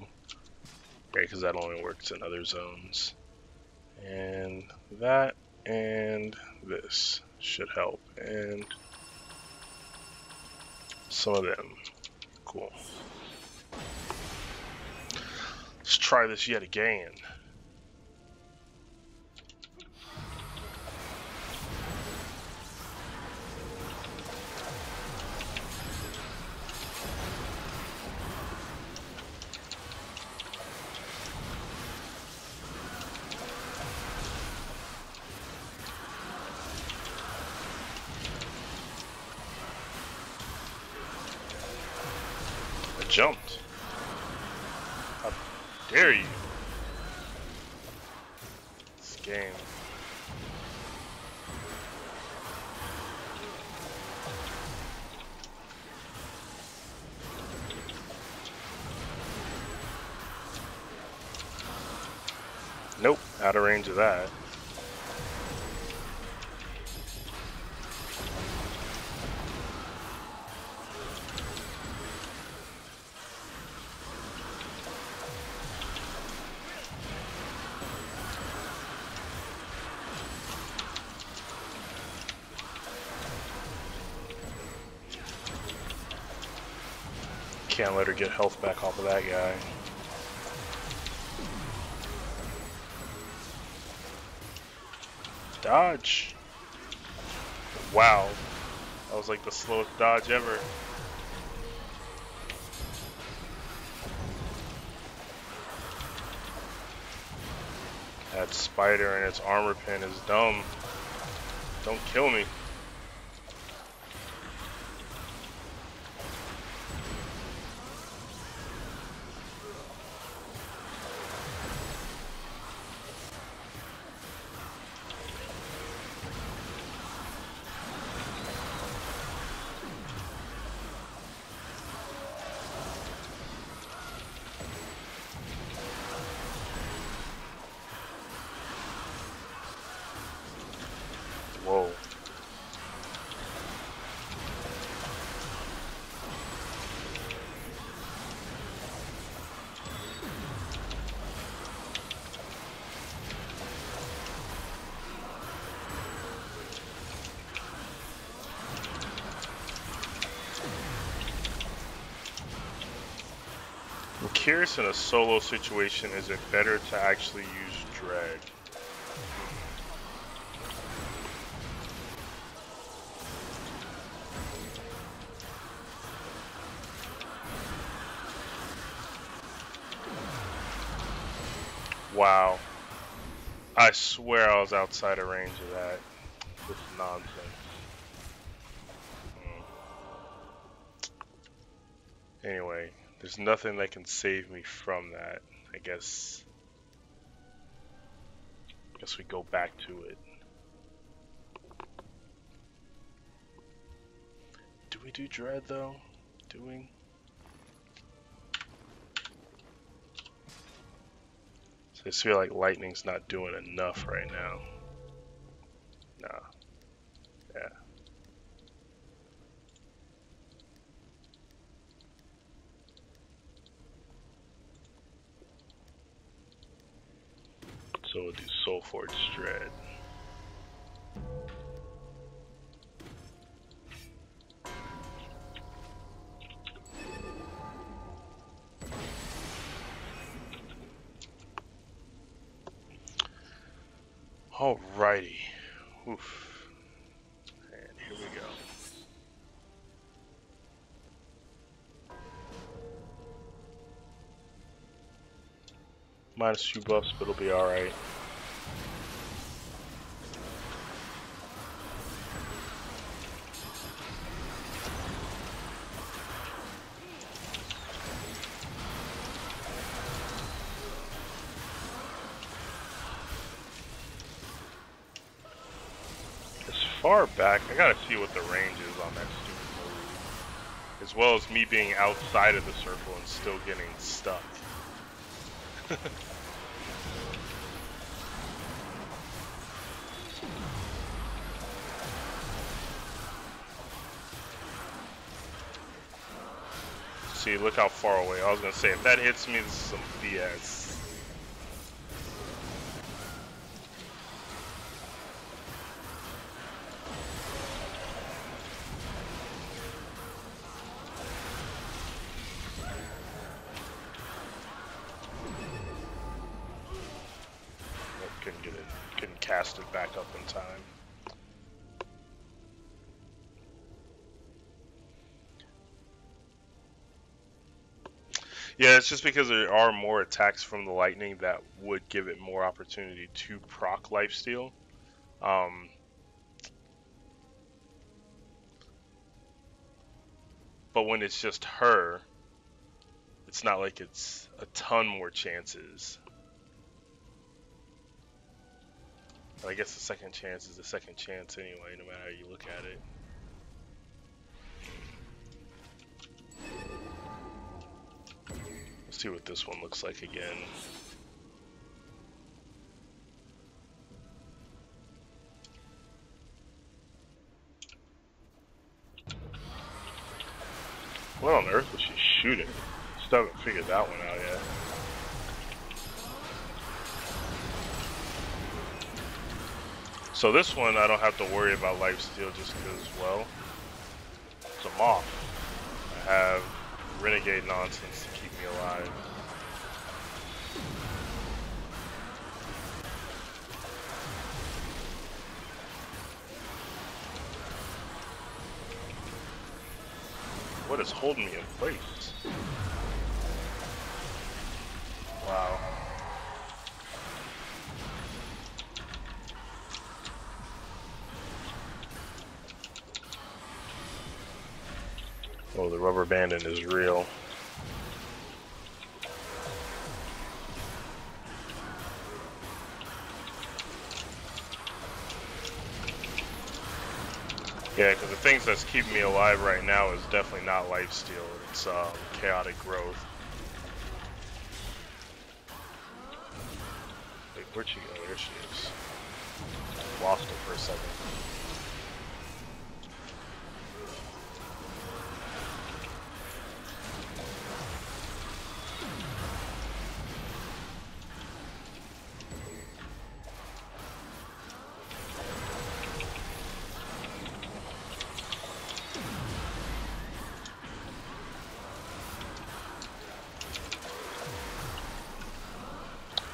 Speaker 1: Right, because that only works in other zones. And that and this should help. And some of them. Cool. Let's try this yet again. I jumped. How dare you? This game. Nope, out of range of that. Can't let her get health back off of that guy. Dodge. Wow. That was like the slowest dodge ever. That spider and its armor pin is dumb. Don't kill me. Whoa. I'm curious, in a solo situation, is it better to actually use drag? Wow. I swear I was outside of range of that. This nonsense. Anyway, there's nothing that can save me from that. I guess we go back to it. Do we do dread though? Do we? So I just feel like lightning's not doing enough right now. Nah. Yeah. So we'll do Soulforge Dread. Alrighty. Oof. And here we go. Minus 2 buffs, but it'll be alright. Far back, I gotta see what the range is on that stupid move. As well as me being outside of the circle and still getting stuck. See, look how far away. I was gonna say, if that hits me, this is some BS. Couldn't cast it back up in time. Yeah, it's just because there are more attacks from the lightning that would give it more opportunity to proc lifesteal. But when it's just her, it's not like it's a ton more chances. I guess the second chance is the second chance anyway, no matter how you look at it. Let's see what this one looks like again. What on earth was she shooting? Still haven't figured that one out yet. So this one I don't have to worry about lifesteal just because, well, it's a moth. I have renegade nonsense to keep me alive. What is holding me in place? Wow. Oh, the rubber banding is real. Yeah, because the things that's keeping me alive right now is definitely not lifesteal. It's chaotic growth. Wait, where'd she go? There she is. Lost her for a second.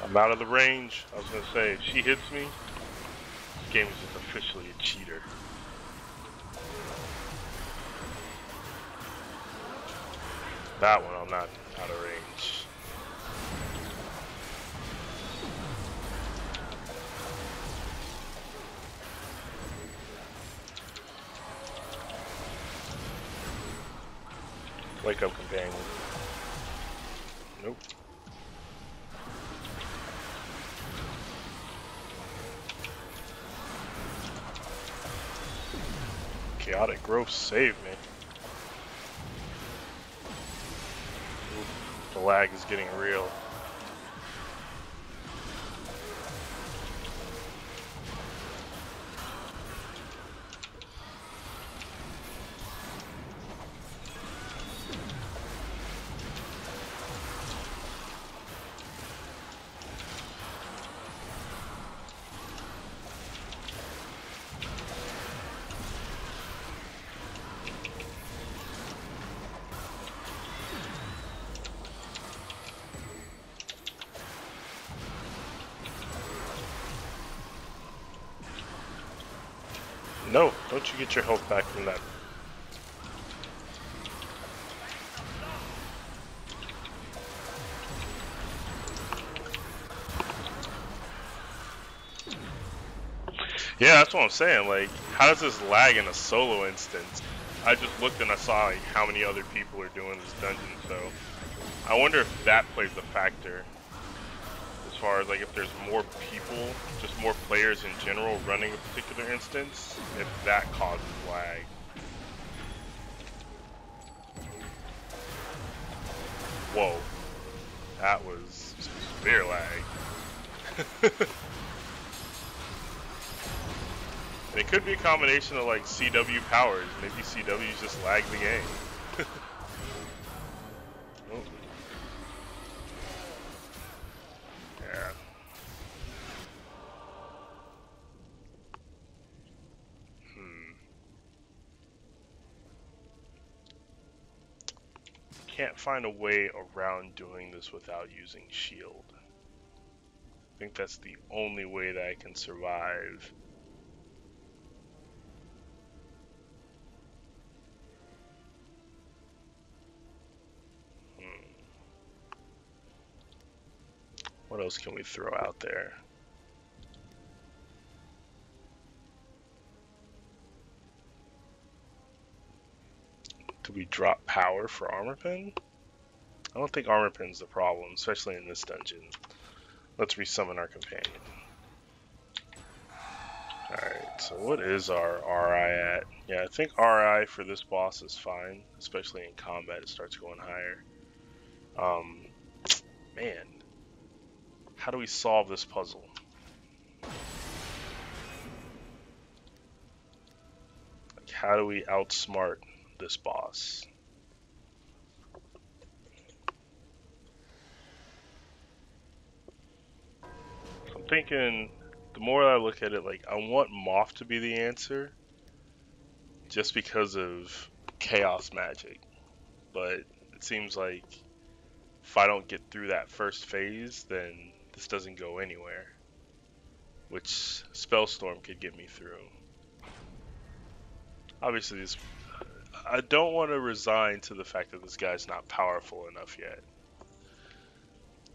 Speaker 1: I'm out of the range. I was gonna say, if she hits me, this game is just officially a cheater. That one I'm not out of range. Wake up, companion. Nope. Chaotic growth saved me. Ooh, the lag is getting real. No, don't you get your health back from that. Yeah, that's what I'm saying. Like, how does this lag in a solo instance? I just looked and I saw like how many other people are doing this dungeon, so I wonder if that plays a factor. As far as like if there's more people, just more players in general running a particular instance, if that causes lag. Whoa, that was severe lag. And it could be a combination of like CW powers. Maybe CW's just lag the game. Oh. Yeah. Can't find a way around doing this without using shield. I think that's the only way that I can survive. What else can we throw out there? Do we drop power for armor pin? I don't think armor pin's the problem, especially in this dungeon. Let's resummon our companion. Alright, so what is our RI at? Yeah, I think RI for this boss is fine, especially in combat it starts going higher. Man, how do we solve this puzzle? Like, how do we outsmart this boss? So I'm thinking, the more I look at it, like, I want Moth to be the answer, just because of chaos magic. But it seems like if I don't get through that first phase, then this doesn't go anywhere. Which Spellstorm could get me through. Obviously, I don't want to resign to the fact that this guy's not powerful enough yet.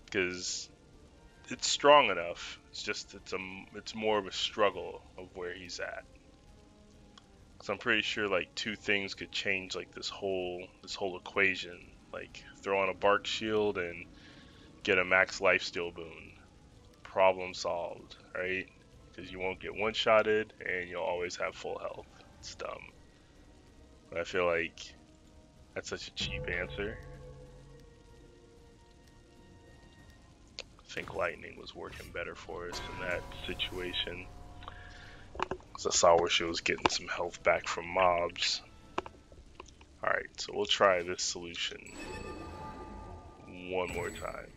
Speaker 1: Because it's strong enough. It's just it's more of a struggle of where he's at. Because I'm pretty sure like two things could change like this whole equation. Like throw on a bark shield and get a max lifesteal boon. Problem solved, right? Because you won't get one-shotted and you'll always have full health. It's dumb. But I feel like that's such a cheap answer. I think lightning was working better for us in that situation. Because I saw where she was getting some health back from mobs. Alright, so we'll try this solution one more time.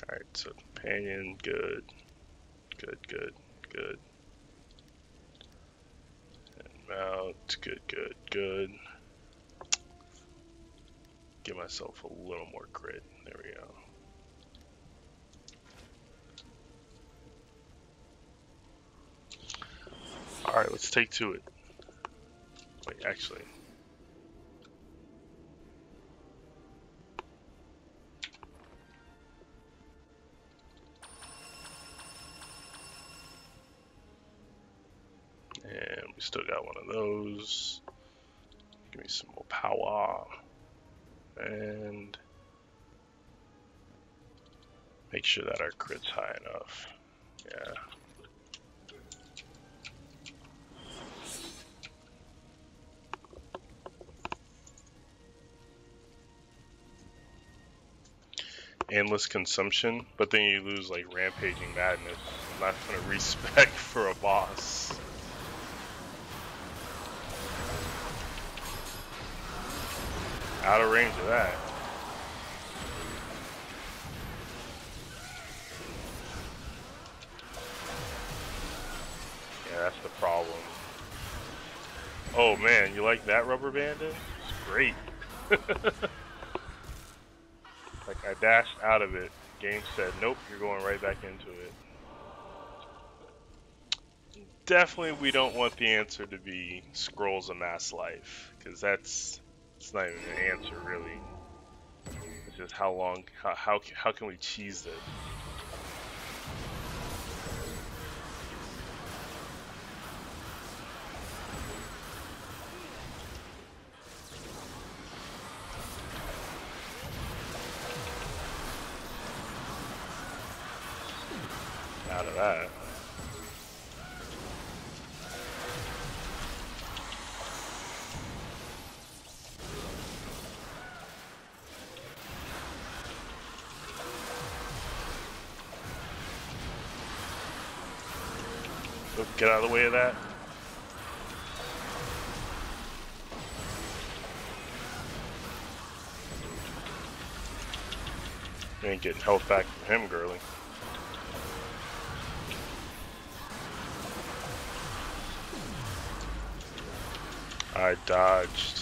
Speaker 1: Alright, so companion, good. Good, good, good. And mount, good, good, good. Give myself a little more crit. There we go. Alright, let's take to it. Wait, actually. And we still got one of those. Give me some more power. And make sure that our crit's high enough. Yeah. Endless consumption, but then you lose like rampaging madness. I'm not gonna respec for a boss. Out of range of that. Yeah, that's the problem. Oh man, you like that rubber bandit? It's great. Like I dashed out of it. Game said, nope, you're going right back into it. definitely we don't want the answer to be scrolls amass life, because it's not even an answer really. It's just how long, how can we cheese this? Out of that. Get out of the way of that. You ain't getting health back from him, girly. I dodged.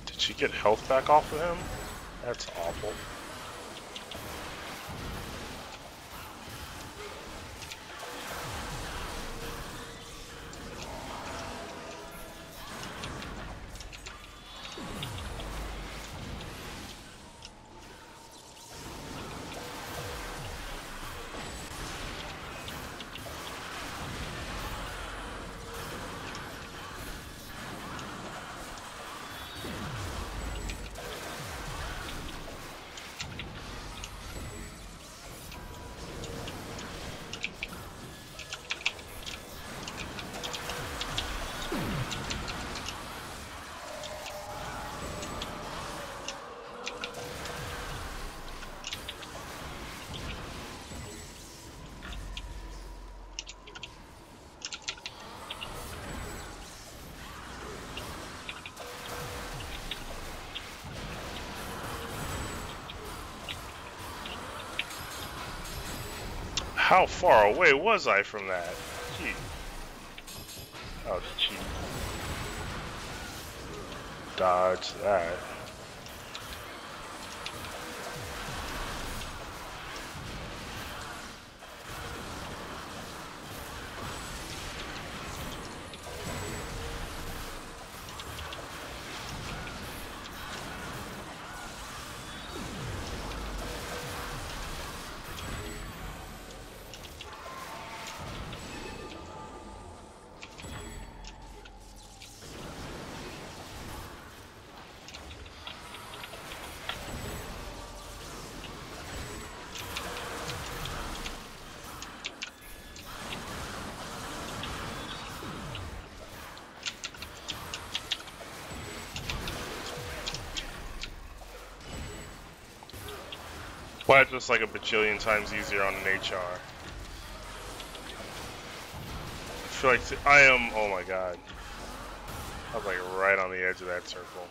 Speaker 1: Did she get health back off of him? That's awful. How far away was I from that? Gee. Oh, cheap. Dodge that. Why it's just like a bajillion times easier on an HR? I feel like I am. Oh my god. I was like right on the edge of that circle.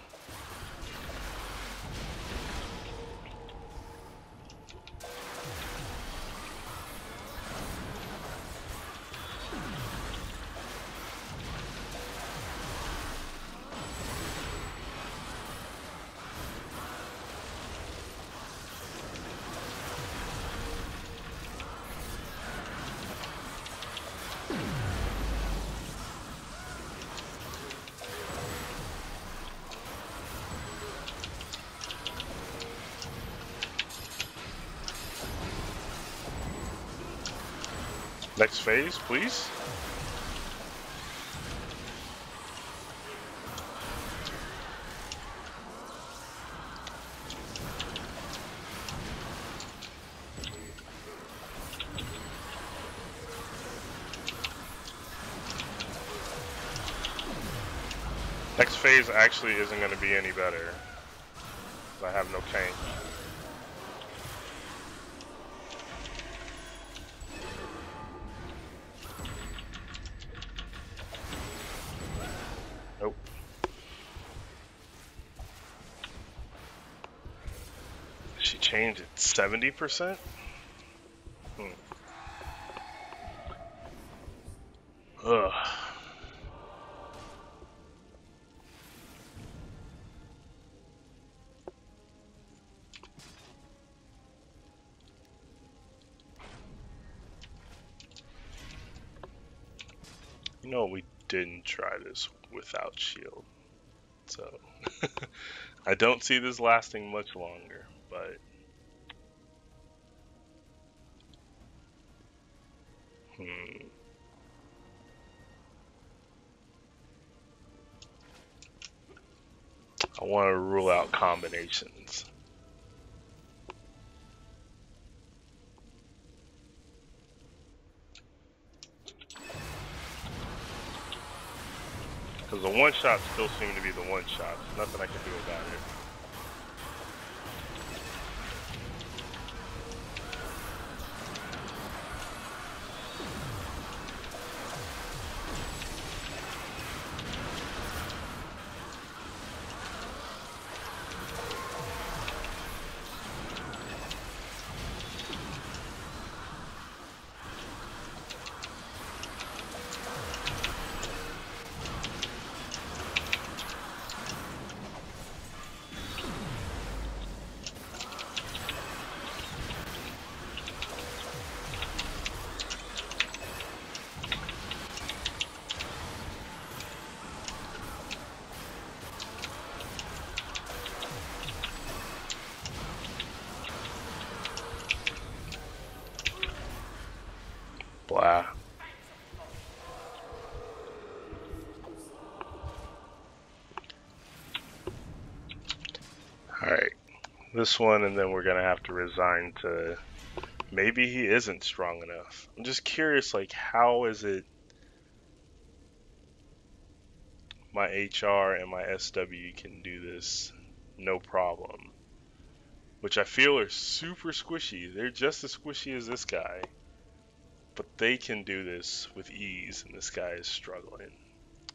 Speaker 1: Next phase, please. Next phase actually isn't going to be any better. I have no tank. Nope. She changed it 70%? Ugh. You know, we didn't try this without shield, so I don't see this lasting much longer, but I want to rule out combinations. Because the one-shots still seem to be the one-shots. Nothing I can do about it. Blah. Alright. This one, and then we're going to have to resign to... Maybe he isn't strong enough. I'm just curious, like, how is it my HR and my SW can do this no problem? Which I feel are super squishy. They're just as squishy as this guy. But they can do this with ease, and this guy is struggling.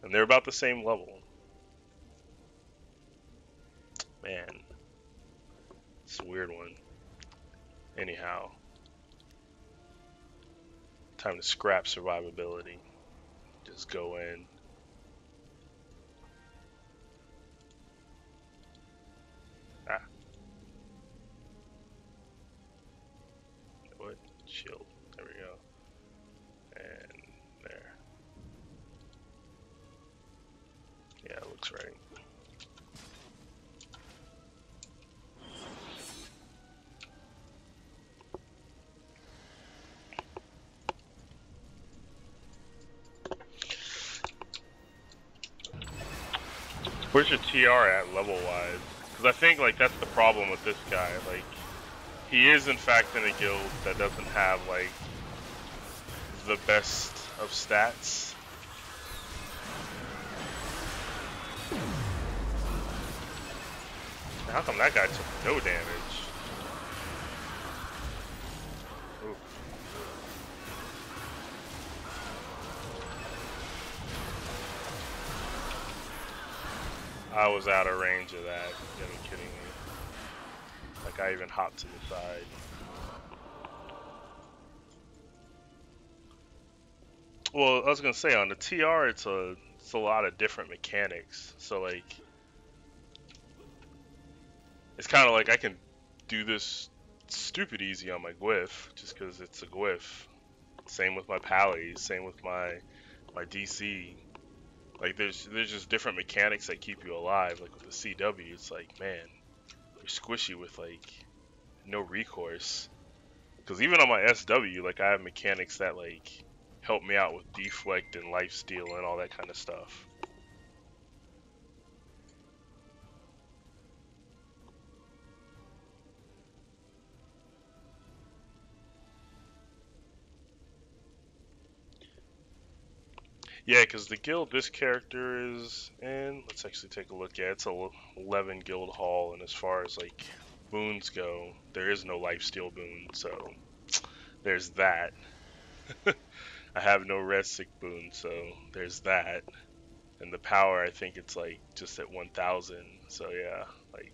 Speaker 1: And they're about the same level. Man. It's a weird one. Anyhow. Time to scrap survivability. Just go in. Ah. What? Shield. There we go. And there. Yeah, it looks right. Where's your TR at level-wise? Because I think, like, that's the problem with this guy. Like, he is, in fact, in a guild that doesn't have, like, the best of stats. How come that guy took no damage? Ooh. I was out of range of that. You gotta be kidding me. Like, I even hopped to the side. Well, I was gonna say, on the TR, it's a lot of different mechanics. So, like, it's kind of like I can do this stupid easy on my Gwyff, just because it's a Gwyff. Same with my Pally, same with my DC. Like, there's just different mechanics that keep you alive. Like with the CW, it's like, man, you're squishy with like no recourse. Because even on my SW, like, I have mechanics that like help me out with deflect and lifesteal and all that kind of stuff. Yeah, because the guild this character is in, let's actually take a look at. It's a 11 guild hall, and as far as like boons go, there is no lifesteal boon, so there's that. I have no rest sick boon, so there's that. And the power, I think it's like just at 1,000. So yeah, like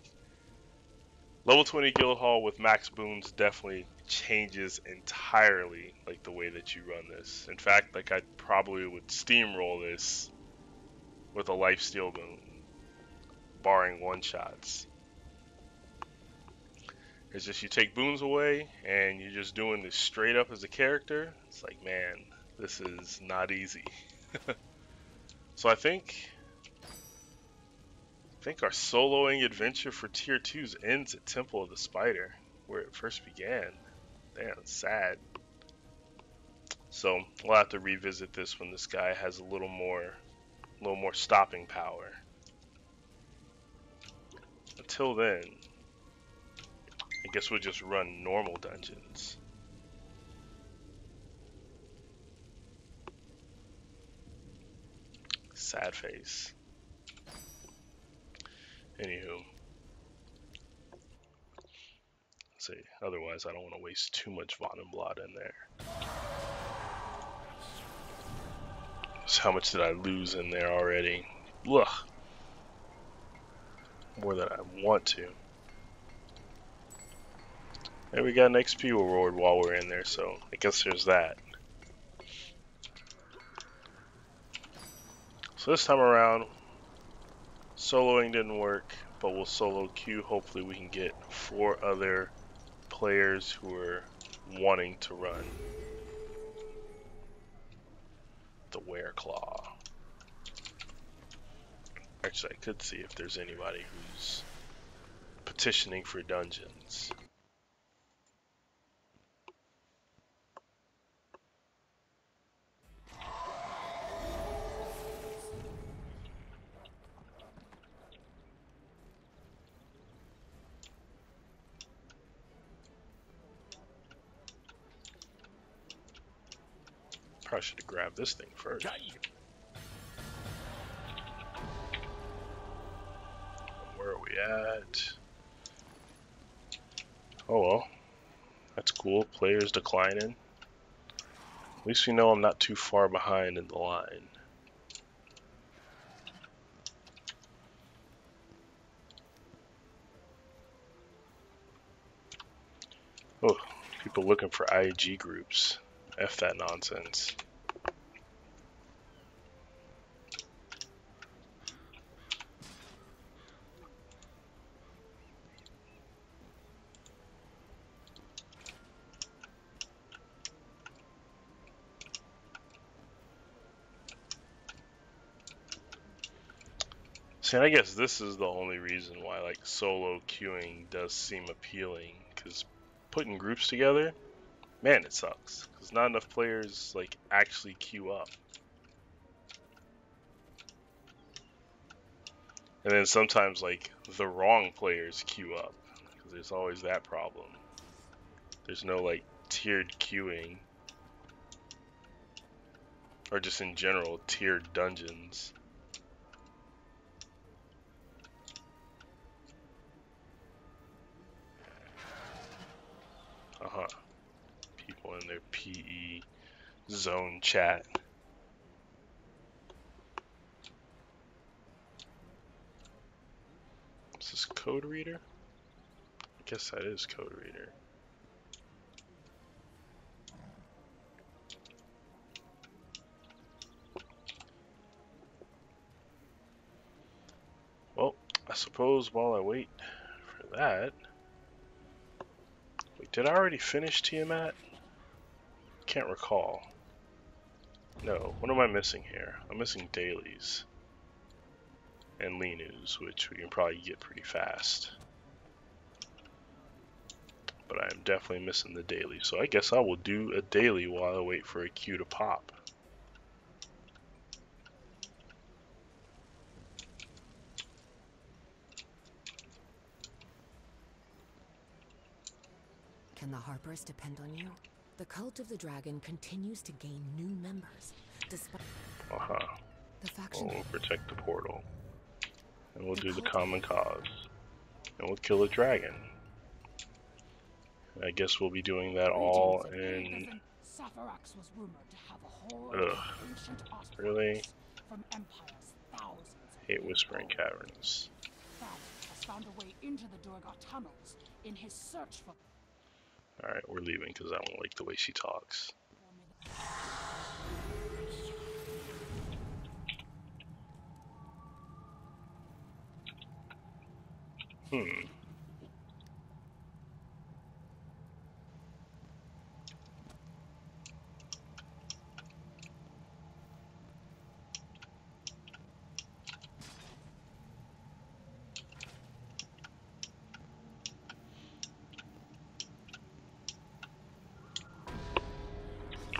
Speaker 1: Level 20 Guildhall with max boons definitely changes entirely like the way that you run this. In fact, like I probably would steamroll this with a lifesteal boon, barring one shots. It's just you take boons away and you're just doing this straight up as a character. It's like, man, this is not easy. So I think our soloing adventure for tier 2s ends at Temple of the Spider, where it first began. Damn, sad. So we'll have to revisit this when this guy has a little more stopping power. Until then, I guess we'll just run normal dungeons. Sad face. Anywho. Let's see. Otherwise, I don't want to waste too much Vonnenblad in there. So how much did I lose in there already? Ugh. More than I want to. And we got an XP reward while we're in there, so I guess there's that. So this time around, soloing didn't work, but we'll solo queue. Hopefully we can get 4 other players who are wanting to run the Wereclaw. Actually, I could see if there's anybody who's petitioning for dungeons. Probably should have grabbed this thing first. Where are we at? Oh well, that's cool. Players declining. At least we know I'm not too far behind in the line. Oh, people looking for IG groups. F that nonsense. See, I guess this is the only reason why like solo queuing does seem appealing, because putting groups together, man, it sucks, because not enough players like actually queue up. And then sometimes like the wrong players queue up, because there's always that problem. There's no like tiered queuing, or just in general tiered dungeons. People in their PE zone chat. Is this code reader? I guess that is code reader. Well, I suppose while I wait for that. Wait, did I already finish Tiamat? Can't recall. No, what am I missing here? I'm missing dailies. And Linus, which we can probably get pretty fast. But I am definitely missing the daily, so I guess I will do a daily while I wait for a queue to pop.
Speaker 3: Can the Harpers depend on you? The Cult of the Dragon continues to gain new members, despite the faction.
Speaker 1: We'll protect the portal. And we'll do the common cause. And we'll kill a dragon. I guess we'll be doing that all in... Ugh. Really? Hate Whispering Caverns.
Speaker 4: Has found a way into the Durgar tunnels in his search for.
Speaker 1: Alright, we're leaving because I don't like the way she talks.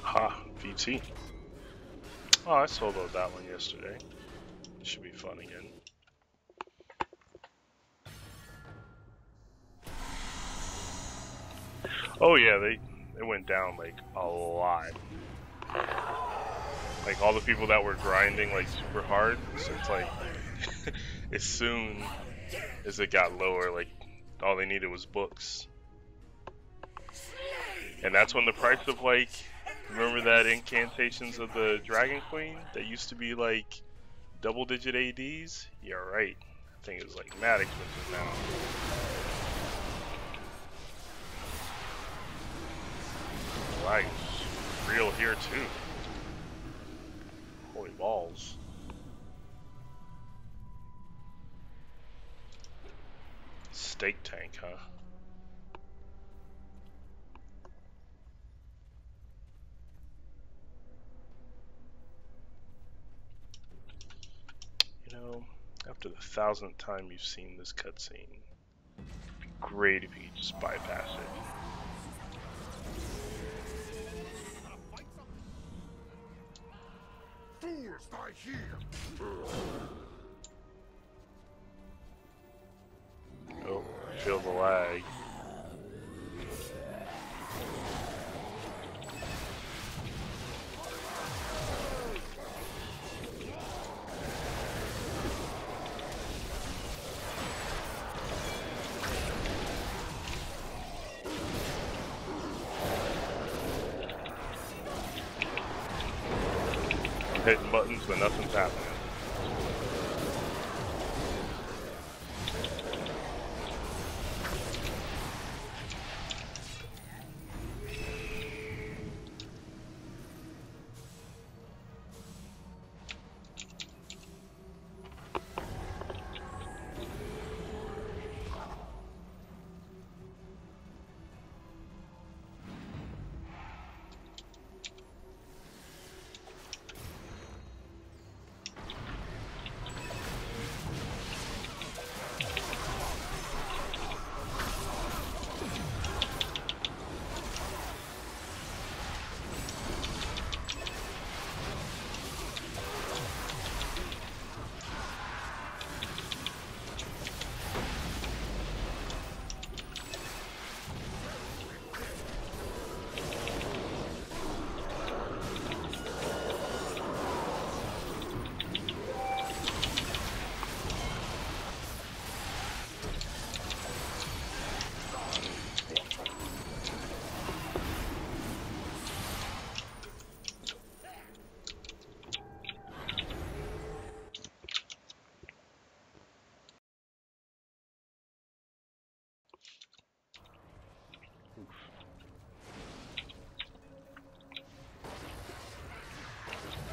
Speaker 1: Ha, VT. Oh, I soloed that one yesterday. Should be fun again. Oh yeah, they went down like a lot. Like all the people that were grinding like super hard, so it's like as soon as it got lower, like all they needed was books. And that's when the price of like, remember that incantations of the Dragon Queen that used to be like double-digit ADs? Yeah, right. I think it was like mad expensive now. Like, real here too. Holy balls. Steak tank, huh? You know, after the 1000th time you've seen this cutscene, it'd be great if you could just bypass it.
Speaker 2: Fools die here.
Speaker 1: Oh, feel the lag. I'm hitting buttons, but nothing's happening.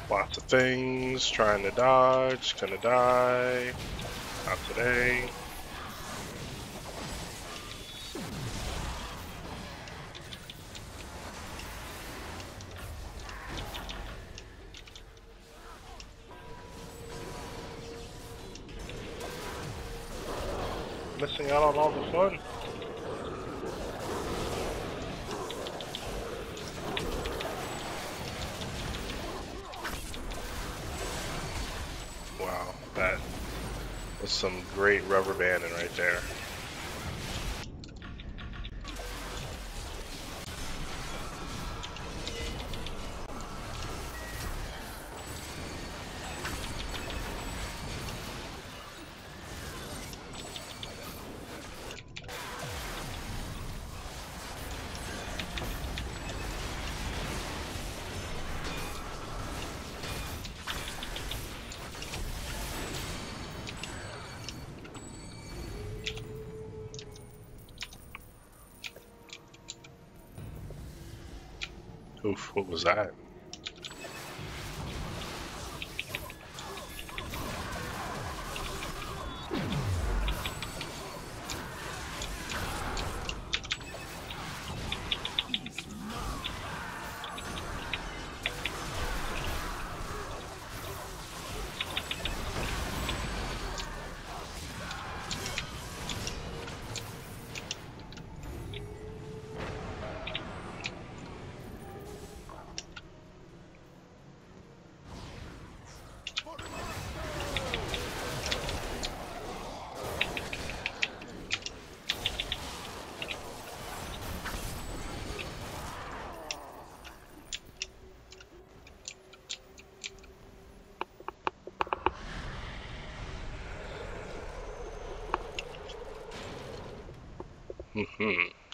Speaker 1: Lots of things, trying to dodge, gonna die. Not today. Missing out on all the fun. Wow, that was some great rubber banding right there. Oof, what was that?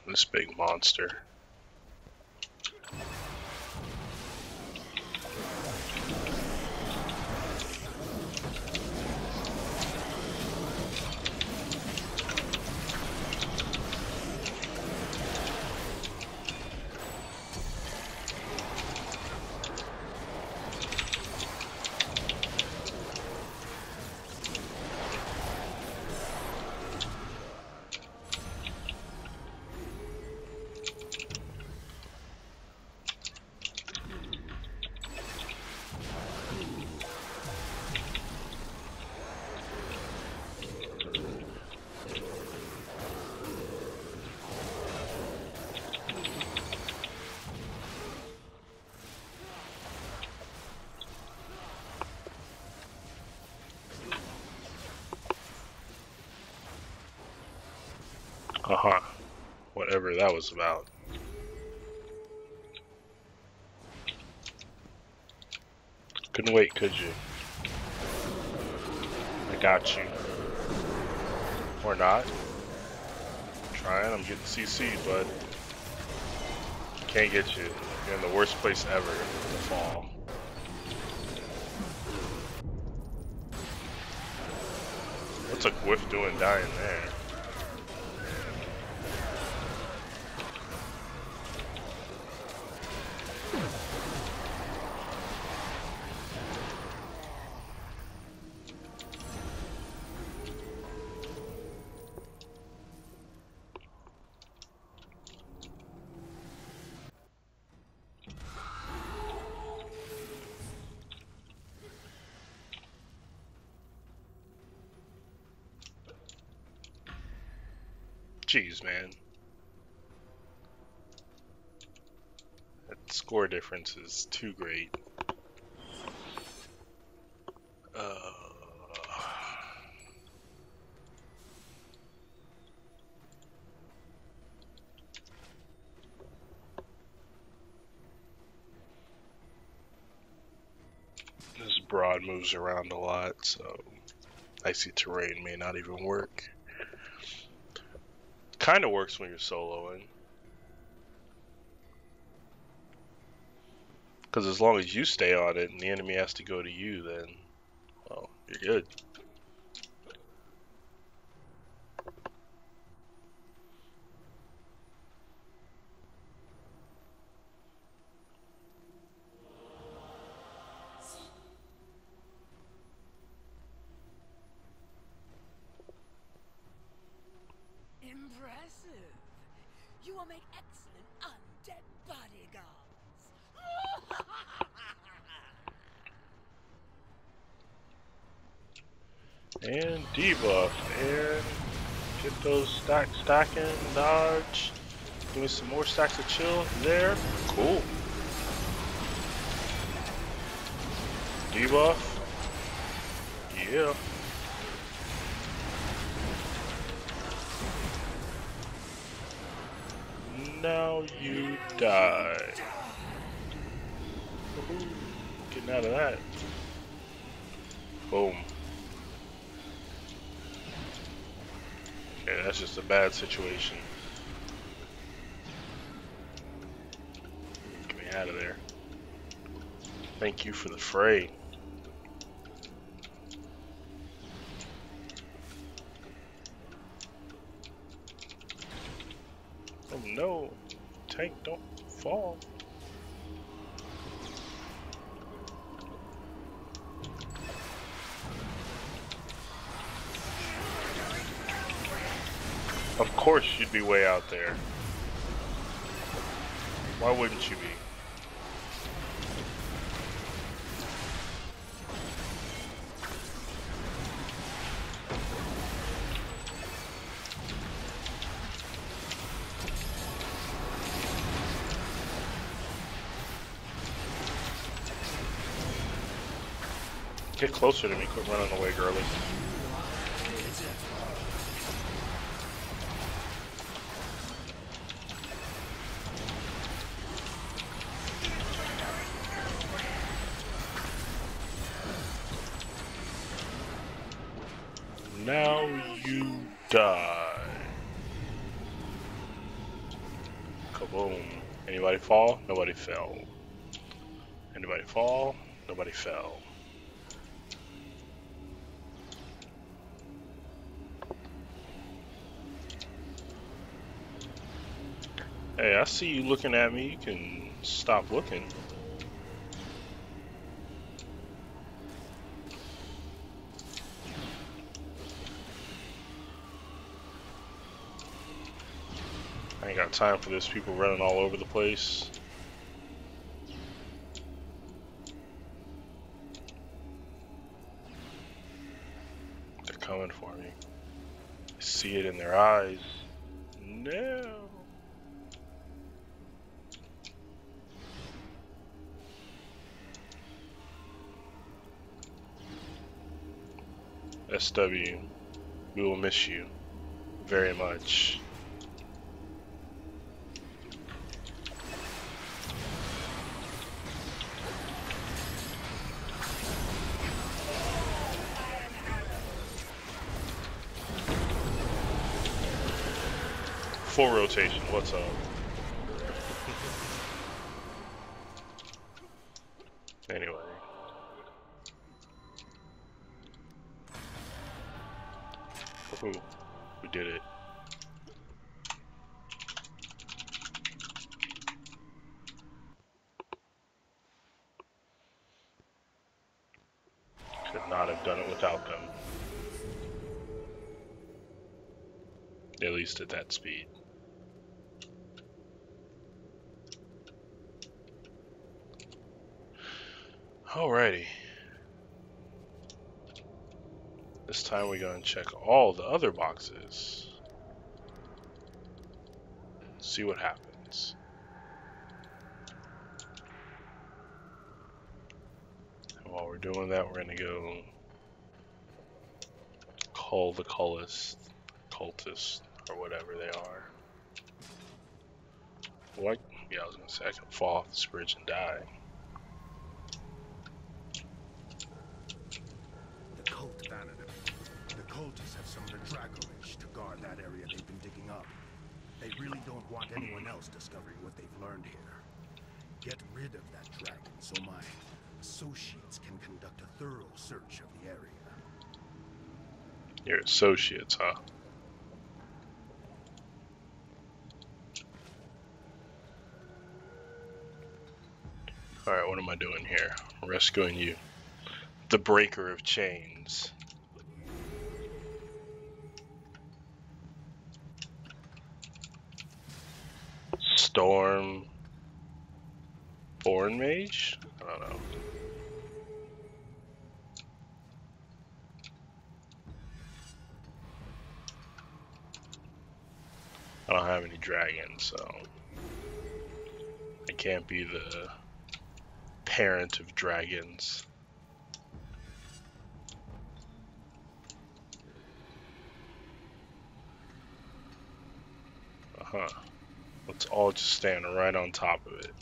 Speaker 1: This big monster. Whatever that was about. Couldn't wait, could you? I got you. Or not. I'm trying, I'm getting CC'd, but can't get you. You're in the worst place ever to fall. What's a Gwyff doing dying there? Jeez, man. That score difference is too great. This broad moves around a lot, so icy terrain may not even work. Kind of works when you're soloing. Because as long as you stay on it and the enemy has to go to you, then, well, you're good.
Speaker 4: Impressive. You will make excellent undead bodyguards.
Speaker 1: And debuff. And get those stacks stacking. Dodge. Give me some more stacks of chill. There. Cool. Debuff. Yeah. Now you die. Woohoo. Getting out of that. Boom. Okay, that's just a bad situation. Get me out of there. Thank you for the fray. Oh no, tank, don't fall. Of course you'd be way out there. Why wouldn't you be? Get closer to me, quit running away, girly. Now you die. Kaboom. Anybody fall? Nobody fell. Anybody fall? Nobody fell. Hey, I see you looking at me. You can stop looking. I ain't got time for this. People running all over the place. They're coming for me. I see it in their eyes. No. SW, we will miss you very much. Full rotation, what's up? Anyway. Ooh, we did it. Could not have done it without them. At least at that speed. Alrighty. This time we're going to check all the other boxes. See what happens. And while we're doing that, we're going to go call the cultist, or whatever they are. What? Yeah, I was going to say I can fall off this bridge and die.
Speaker 2: The cult abandoned him. The cultists have summoned a Dracolich to guard that area they've been digging up. They really don't want anyone else discovering what they've learned here. Get rid of that dragon so my associates can conduct a thorough search of the area.
Speaker 1: Your associates, huh? Alright, what am I doing here? Rescuing you. The breaker of chains. Storm. Born Mage? I don't know. I don't have any dragons, so I can't be the parent of dragons. Uh-huh. Let's all just stand right on top of it.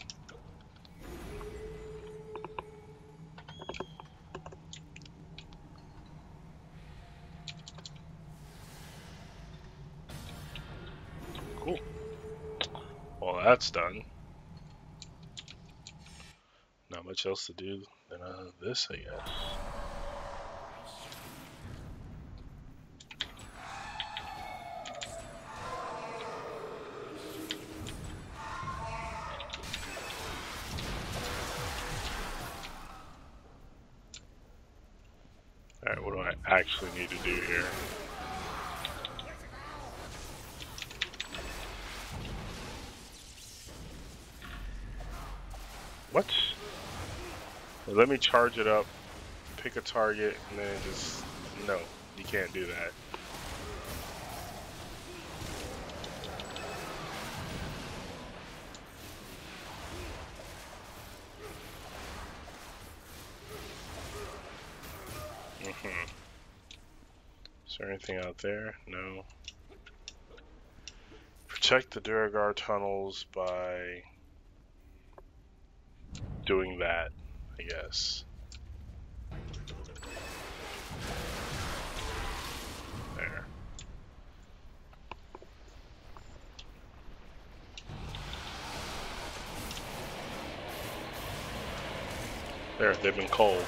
Speaker 1: Cool. Well, that's done. Not much else to do than this, I guess. Alright, what do I actually need to do here? What? Let me charge it up, pick a target, and then just... No, you can't do that. Is there anything out there? No. Protect the Duragar tunnels by doing that, I guess. There. There, they've been cold.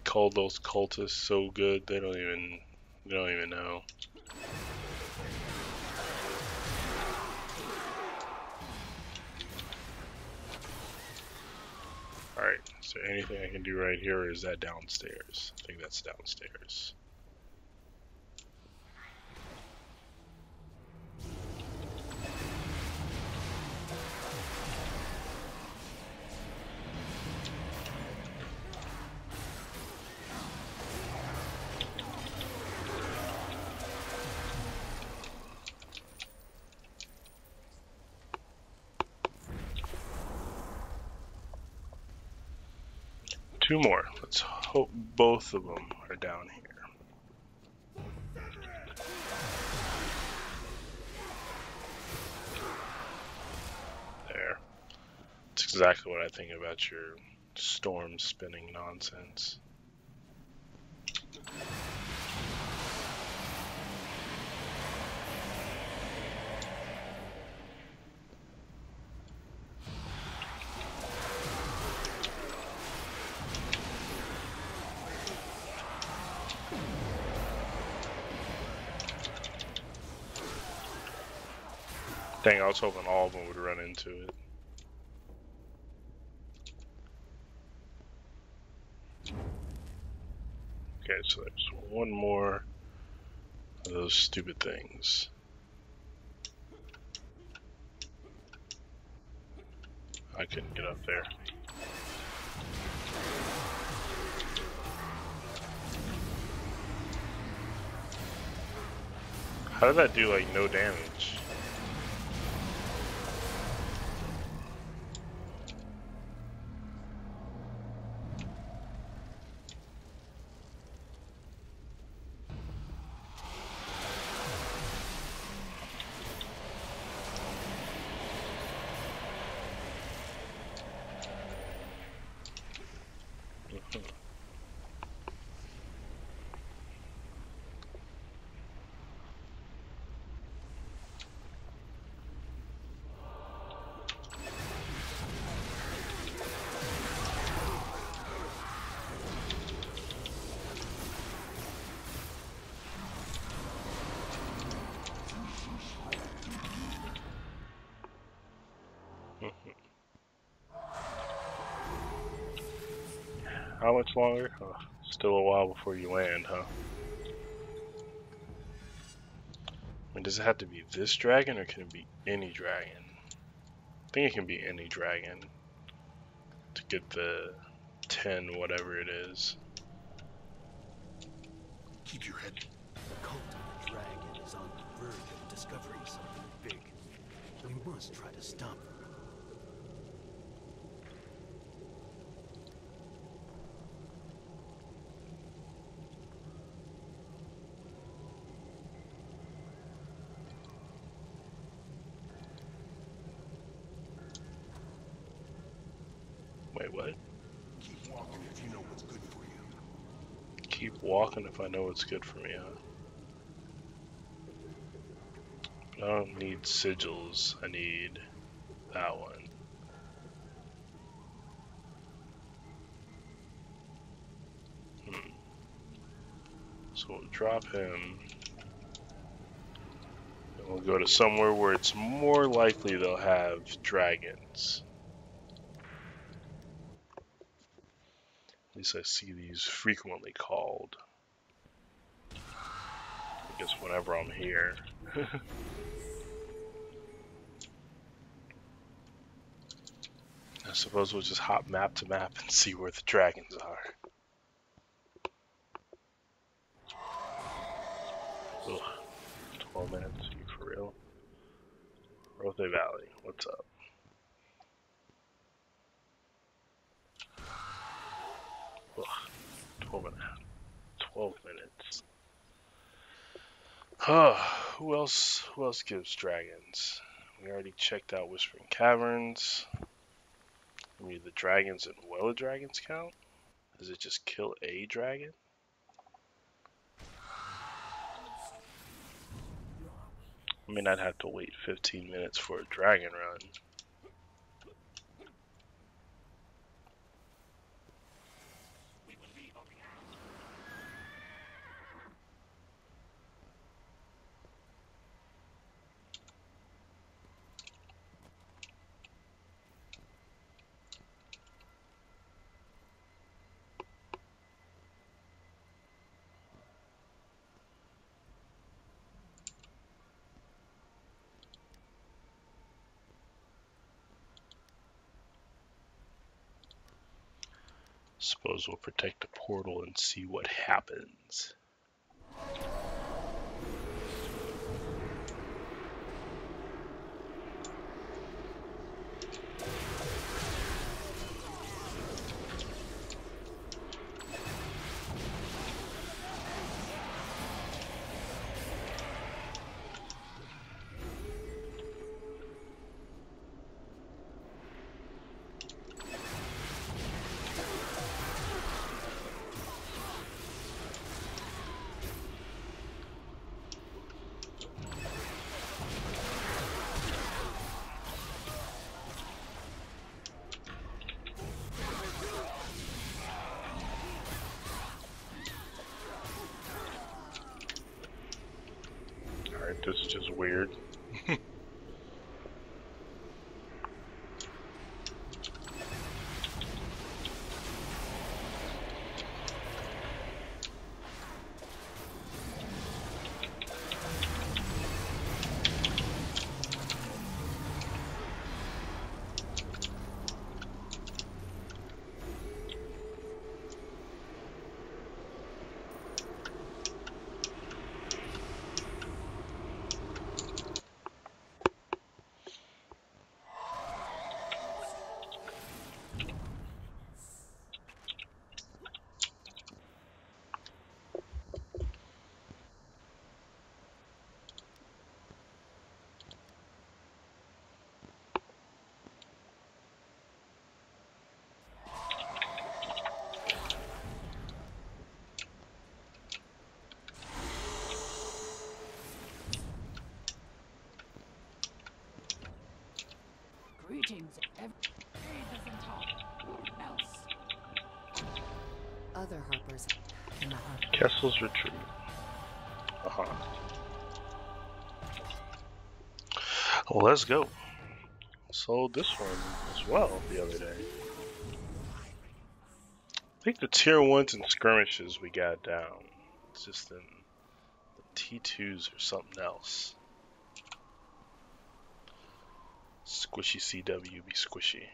Speaker 1: Called those cultists so good they don't even know. Alright, is there anything I can do right here, or is that downstairs? I think that's downstairs. Two more. Let's hope both of them are down here. There. That's exactly what I think about your storm spinning nonsense. Dang, I was hoping all of them would run into it. Okay, so there's one more of those stupid things. I couldn't get up there. How did that do, like, no damage? How much longer? Oh, still a while before you land, huh? I mean, does it have to be this dragon, or can it be any dragon? I think it can be any dragon to get the 10 whatever it is.
Speaker 2: Keep your head. The cult of the dragon is on the verge of discovering something big. We must try to stop them.
Speaker 1: Wait, what?
Speaker 2: Keep walking if you know what's good for you.
Speaker 1: Keep walking if I know what's good for me, huh? But I don't need sigils. I need that one. So we'll drop him. And we'll go to somewhere where it's more likely they'll have dragons. At least I see these frequently called. guess whenever I'm here. I suppose we'll just hop map to map and see where the dragons are. Ugh, 12 minutes, you for real? Rothe Valley, what's up? Ugh, 12 minutes. Who else gives dragons? We already checked out Whispering Caverns. I mean, the dragons and Well of Dragons count? Does it just kill a dragon? I mean, I'd have to wait 15 minutes for a dragon run. Suppose we'll protect the portal and see what happens. Alright, this is just weird.
Speaker 4: Greetings, else.
Speaker 3: Other harpers in the harbor.
Speaker 1: Kessel's Retreat. Well, let's go. Sold this one as well the other day. I think the tier 1s and skirmishes we got down. It's just in the T2s or something else. Squishy CW be squishy.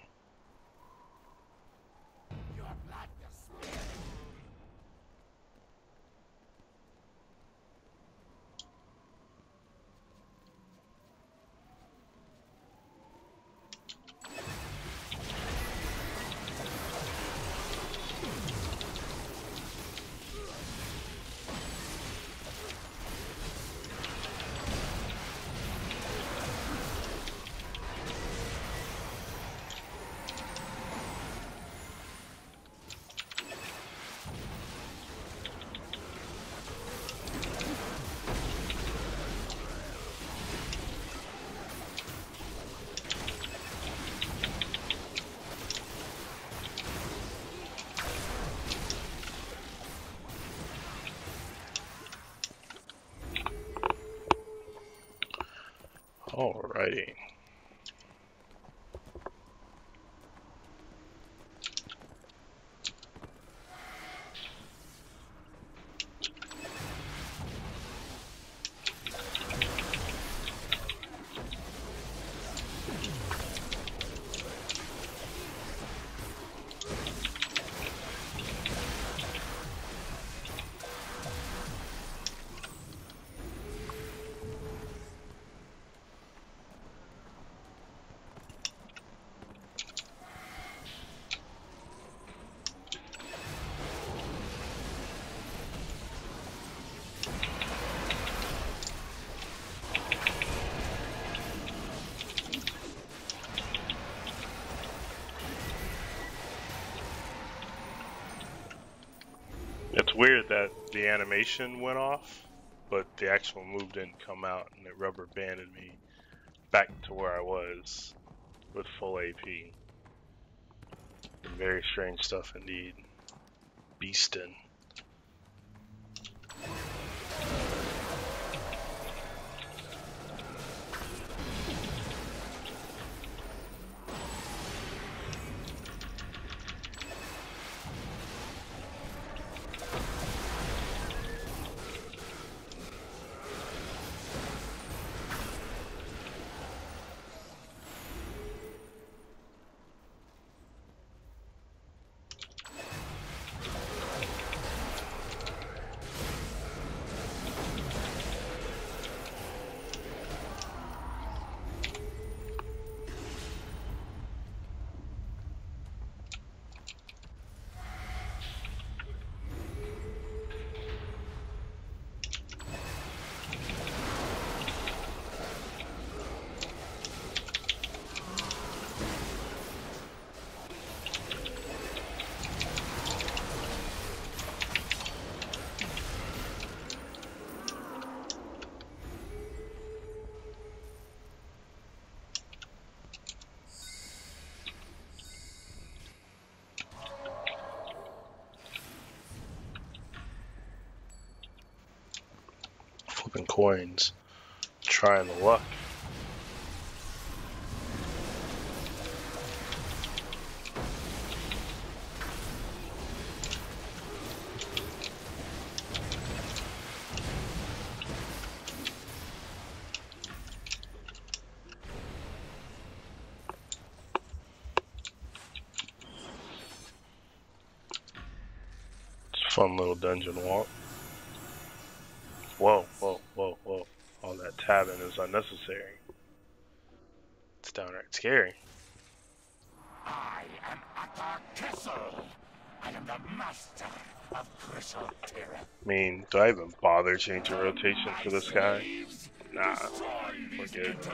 Speaker 1: Alrighty. weird that the animation went off, but the actual move didn't come out, and it rubber banded me back to where I was with full AP. Very strange stuff indeed. Beastin'. Flipping coins. Trying the luck. Fun little dungeon walk. Whoa, whoa, whoa, whoa. All that tabbing is unnecessary. It's downright scary.
Speaker 2: I am Atar Kessel. I am the master of Crystal Terra.
Speaker 1: I mean, do I even bother changing rotation for this guy? Nah, forget it.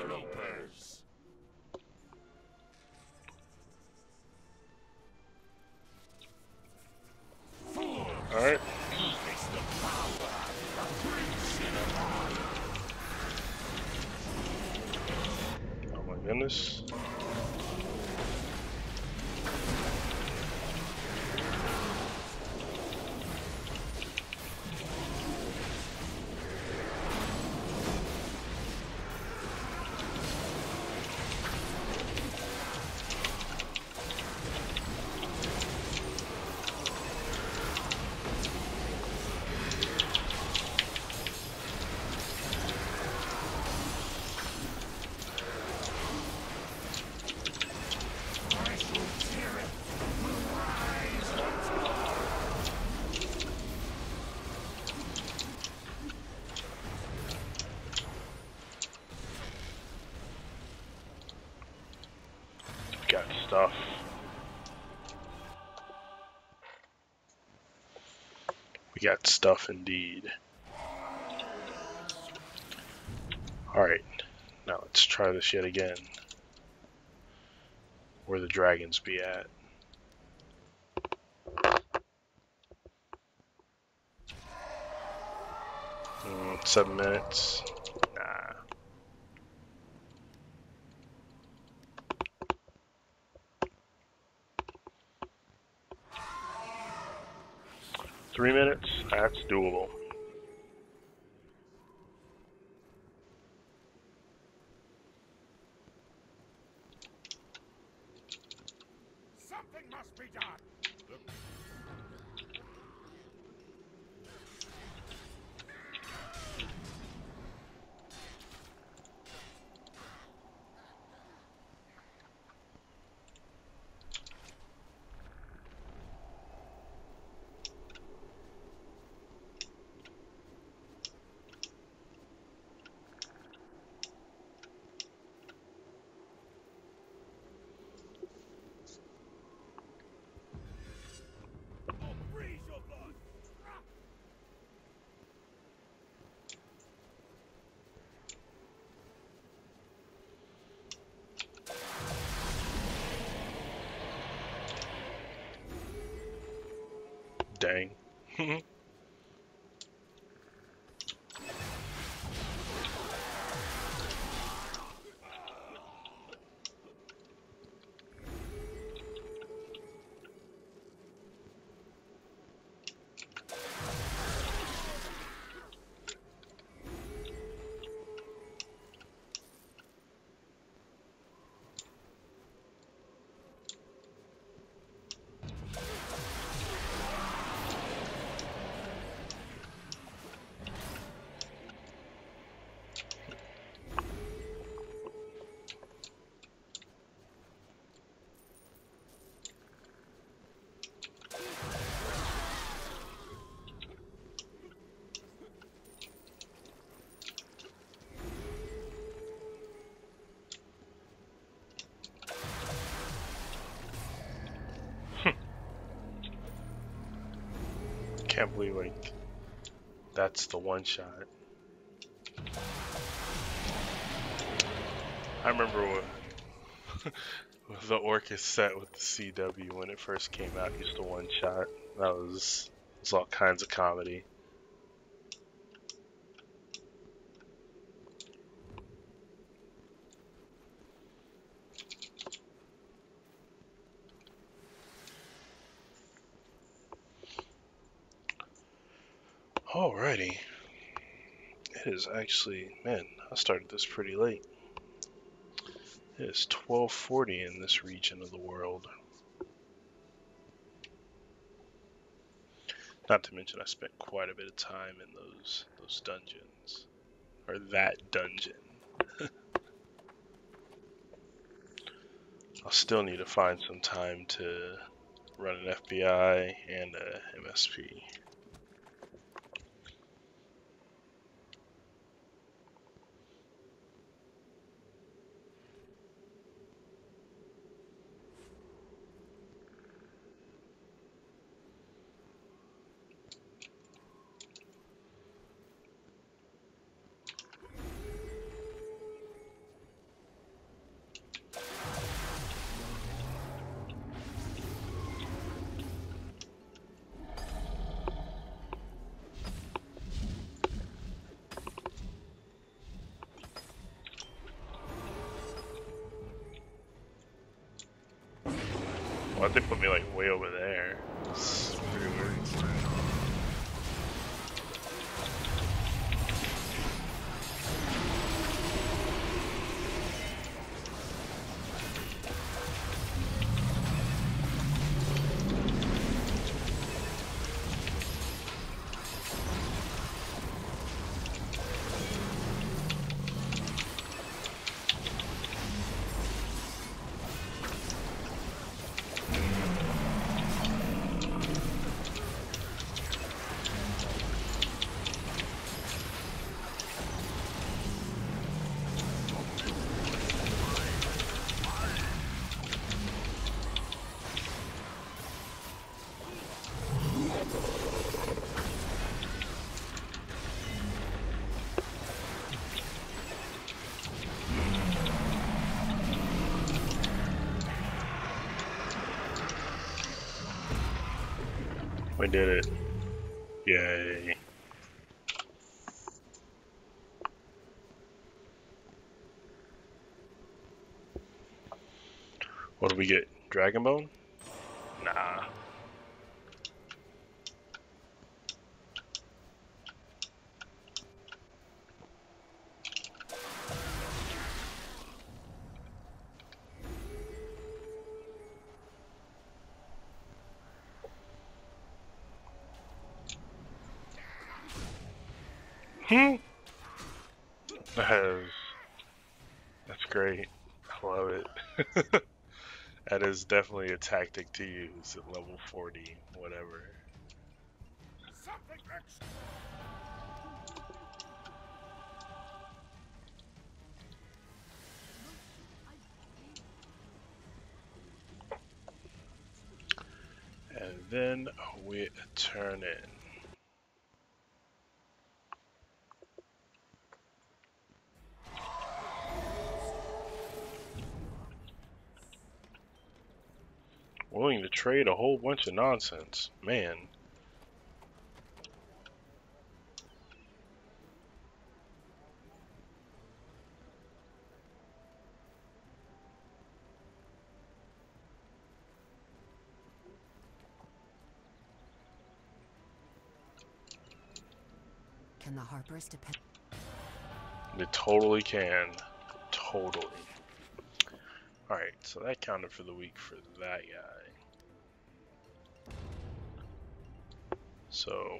Speaker 1: Alright. Oh my goodness. Got stuff. We got stuff indeed. Alright, now let's try this yet again. Where the dragons be at. 7 minutes. Nah. Three minutes? That's doable.
Speaker 2: Something must be done.
Speaker 1: Dang. can't believe like that's the one shot. I remember when the Orcus set with the CW when it first came out used to one shot. That was all kinds of comedy. Alrighty. It is actually, man, I started this pretty late. It is 12:40 in this region of the world. Not to mention I spent quite a bit of time in those dungeons. Or that dungeon. I'll still need to find some time to run an FBI and a MSP. Why'd they put me like way over there? It's pretty weird. We did it. Yay. What do we get? Dragon Bone? Nah. That's great. I love it. That is definitely a tactic to use at level 40, whatever. And then we turn in. Willing to trade a whole bunch of nonsense. Man.
Speaker 3: Can the Harpers depend?
Speaker 1: They totally can. Totally. Alright, so that counted for the week for that guy. So,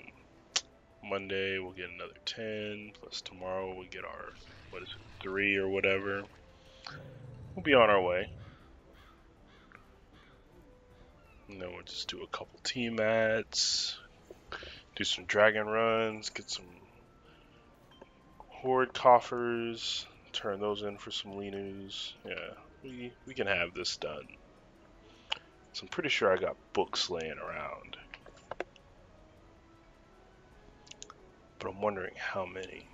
Speaker 1: Monday we'll get another 10, plus tomorrow we get our, 3 or whatever. We'll be on our way. And then we'll just do a couple team mats, do some dragon runs, get some horde coffers, turn those in for some Linus. Yeah, we can have this done. So I'm pretty sure I got books laying around. but I'm wondering how many.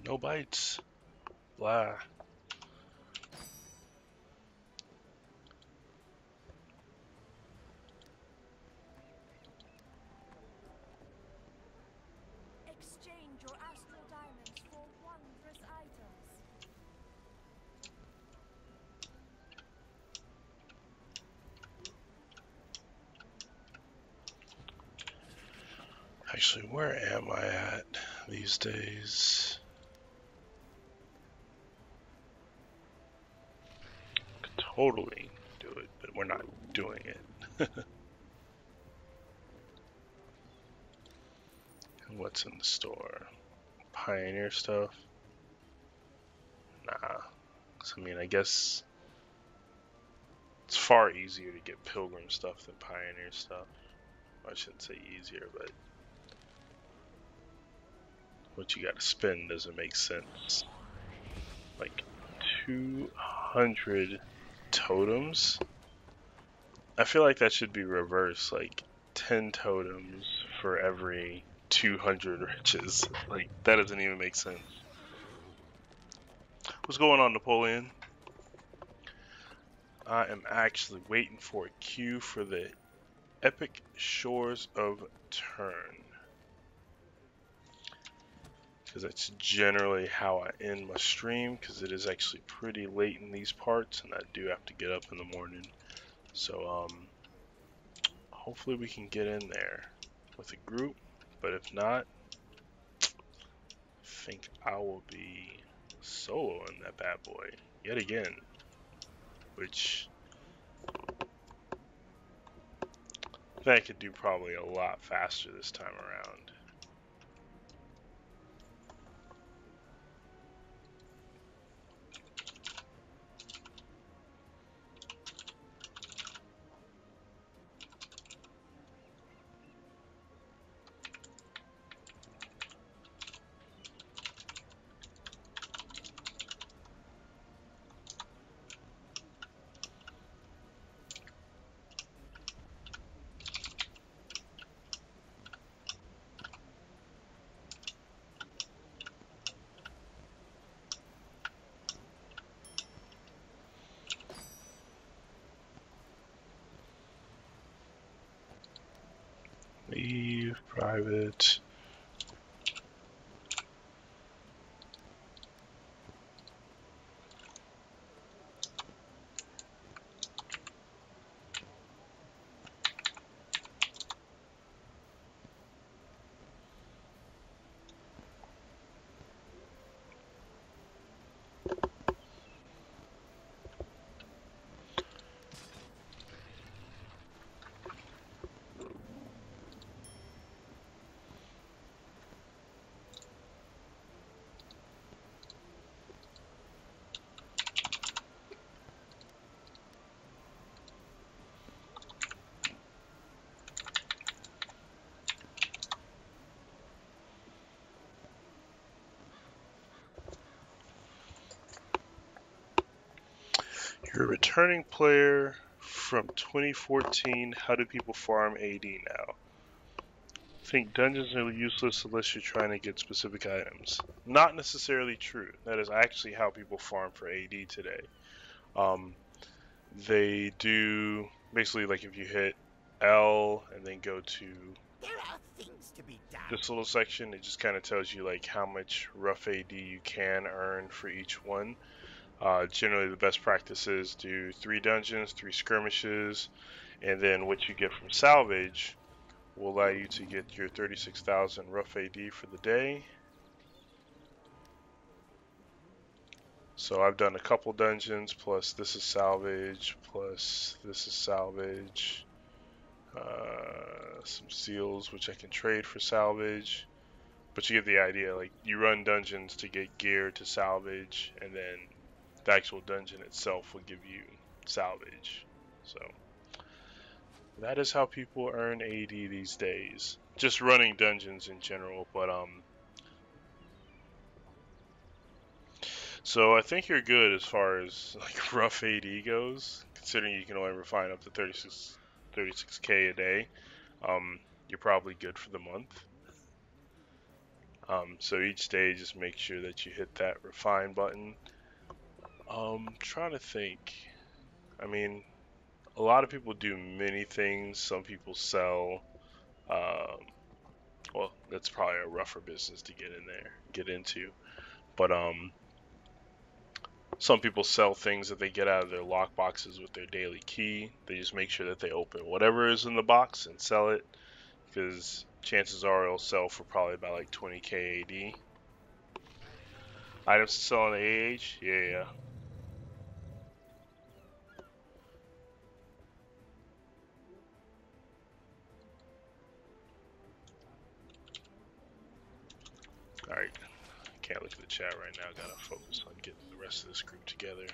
Speaker 1: No bites. Blah.
Speaker 4: Exchange your astral diamonds for wondrous items.
Speaker 1: Actually, where am I at these days? Could totally do it, but we're not doing it. What's in the store? Pioneer stuff? Nah. I mean, I guess it's far easier to get Pilgrim stuff than Pioneer stuff. I shouldn't say easier, but what you gotta spend doesn't make sense. Like 200 totems? I feel like that should be reversed, like 10 totems for every 200 riches. Like, that doesn't even make sense. What's going on, Napoleon? I am actually waiting for a queue for the Epic Shores of Turn, because that's generally how I end my stream, because it is actually pretty late in these parts and I do have to get up in the morning. So hopefully we can get in there with a group, but if not, I think I will be soloing that bad boy yet again, which I think I could do probably a lot faster this time around. Leave private. returning player from 2014. How do people farm AD now? I think dungeons are useless unless you're trying to get specific items. Not necessarily true. That is actually how people farm for AD today. They do basically like if you hit L and then go to this little section, it just kind of tells you like how much rough AD you can earn for each one. Generally, the best practice is do 3 dungeons, 3 skirmishes, and then what you get from salvage will allow you to get your 36,000 rough AD for the day. So I've done a couple dungeons, plus this is salvage, plus this is salvage. Some seals, which I can trade for salvage. But you get the idea, like you run dungeons to get gear to salvage, and then the actual dungeon itself will give you salvage. So that is how people earn AD these days. Just running dungeons in general, but so I think you're good as far as like rough AD goes, considering you can only refine up to 36k a day. You're probably good for the month. So each day, just make sure that you hit that refine button. Trying to think. I mean, a lot of people do many things. Some people sell. Well, that's probably a rougher business to get into. But some people sell things that they get out of their lock boxes with their daily key. They just make sure that they open whatever is in the box and sell it, because chances are it'll sell for probably about like 20k AD. Items to sell on the AH? Yeah. Alright, can't look at the chat right now, gotta focus on getting the rest of this group together.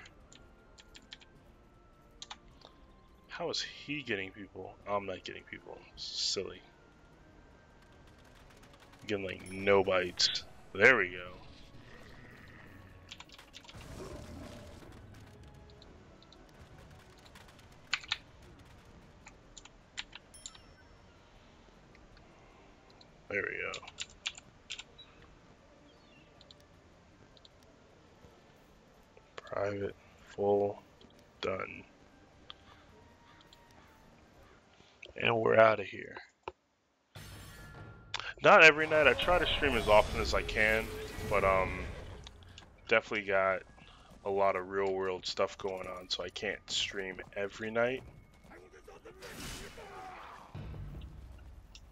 Speaker 1: How is he getting people? I'm not getting people. Silly. Getting like no bites. There we go. There we go. Private, full, done. And we're out of here. Not every night. I try to stream as often as I can, but definitely got a lot of real world stuff going on, so I can't stream every night.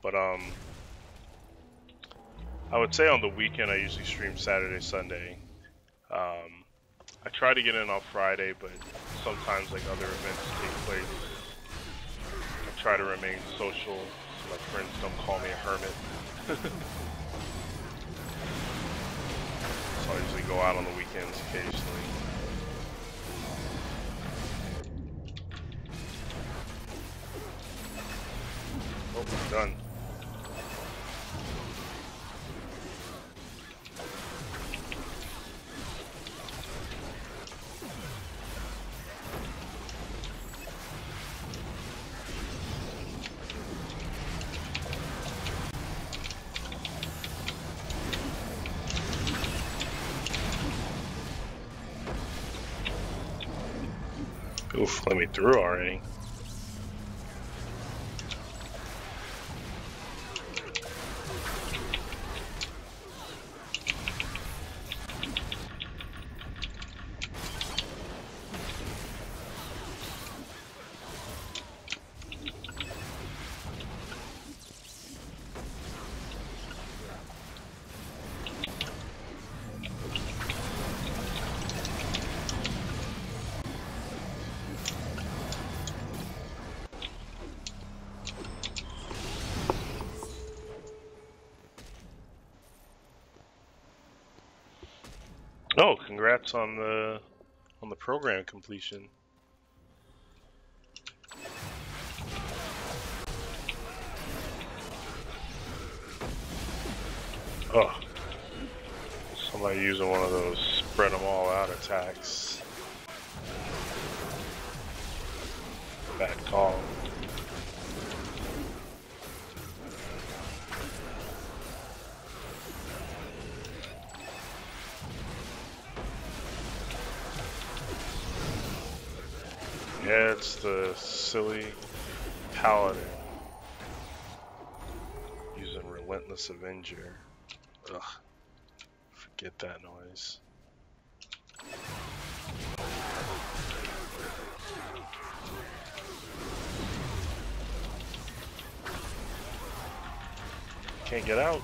Speaker 1: But I would say on the weekend I usually stream Saturday, Sunday. I try to get in on Friday, but sometimes like other events take place. I try to remain social so my friends don't call me a hermit. So I usually go out on the weekends occasionally. Oh, we're done. Oof, let me through already. Oh, congrats on the program completion. Oh, somebody using one of those spread them all out attacks. Bad call. Yeah, it's the silly paladin using Relentless Avenger. Ugh, forget that noise. Can't get out.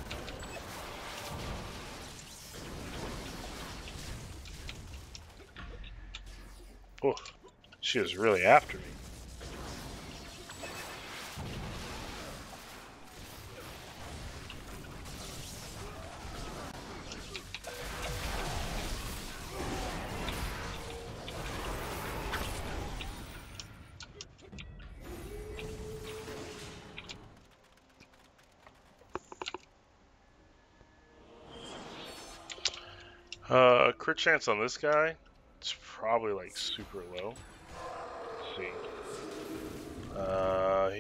Speaker 1: Oh, she was really after me. Crit chance on this guy, it's probably like super low. Let's see.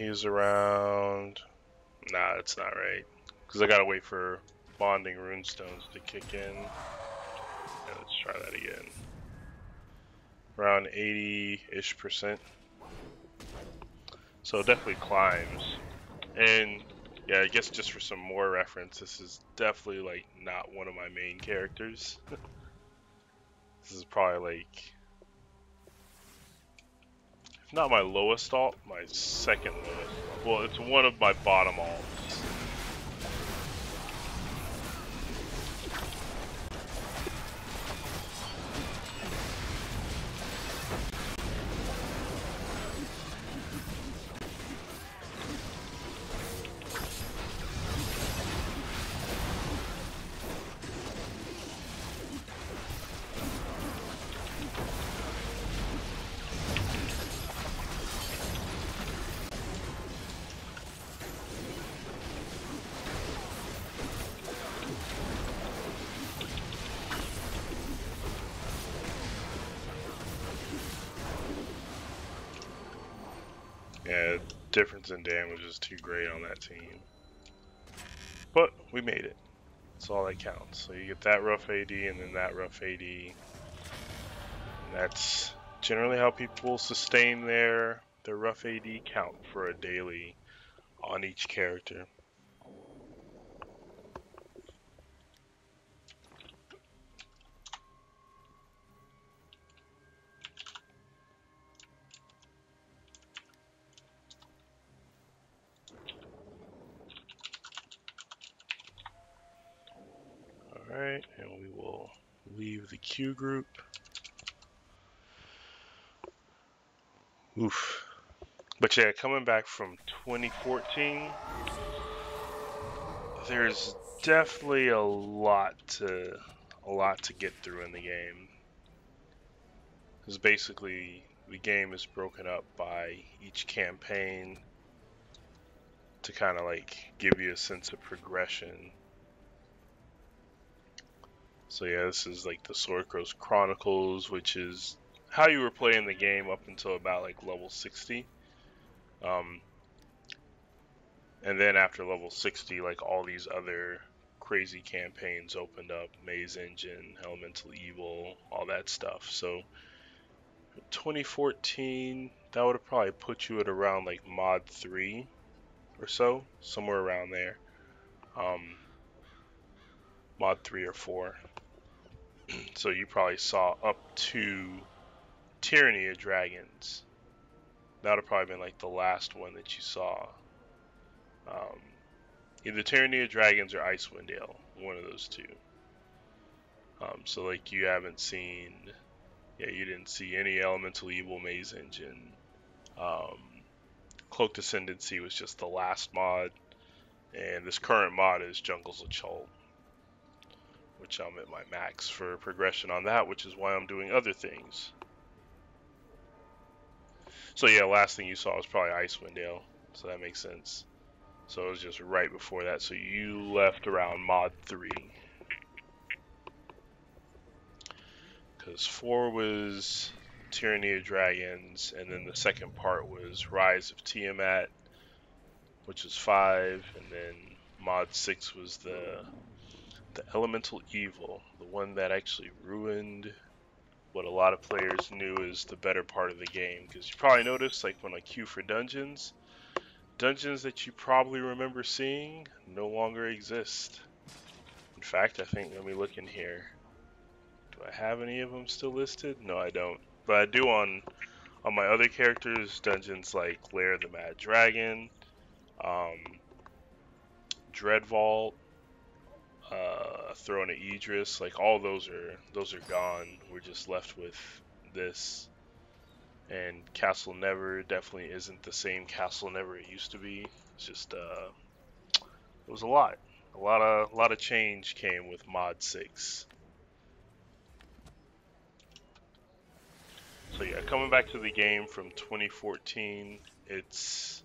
Speaker 1: He's around. Nah, that's not right. Because I gotta wait for bonding runestones to kick in. Yeah, let's try that again. Around 80-ish%. So it definitely climbs. And yeah, I guess just for some more reference, this is definitely like not one of my main characters. This is probably like, if not my lowest alt, my second lowest. Well, it's one of my bottom alts. Yeah, difference in damage is too great on that team. But we made it. That's all that counts. So you get that rough AD and then that rough AD. And that's generally how people sustain their rough AD count for a daily on each character. Alright, and we will leave the queue group. Oof. But yeah, coming back from 2014, there's definitely a lot to get through in the game. Because basically the game is broken up by each campaign to kind of like give you a sense of progression. So yeah, this is like the Sorceros Chronicles, which is how you were playing the game up until about like level 60. And then after level 60, like all these other crazy campaigns opened up, Maze Engine, Elemental Evil, all that stuff. So 2014, that would have probably put you at around like mod 3 or so, somewhere around there. Mod 3 or 4. So you probably saw up to Tyranny of Dragons. That would have probably been like the last one that you saw. Either Tyranny of Dragons or Icewind Dale, one of those two. So like you haven't seen, yeah, you didn't see any Elemental Evil, Maze Engine. Cloaked Ascendancy was just the last mod, and this current mod is Jungles of Chult, which I'm at my max for progression on that, which is why I'm doing other things. So yeah, last thing you saw was probably Icewind Dale, so that makes sense. So it was just right before that, so you left around mod 3. Because 4 was Tyranny of Dragons, and then the second part was Rise of Tiamat, which was 5, and then Mod 6 was the Elemental Evil, the one that actually ruined what a lot of players knew is the better part of the game. Because you probably noticed, like when I queue for dungeons that you probably remember seeing no longer exist. In fact, I think, let me look in here. Do I have any of them still listed? No, I don't. But I do on my other characters, dungeons like Lair of the Mad Dragon, Dread Vault, Throne of Idris, like all those are gone. We're just left with this. And Castle Never definitely isn't the same Castle Never it used to be. It's just it was a lot. A lot of change came with Mod 6. So yeah, coming back to the game from 2014, it's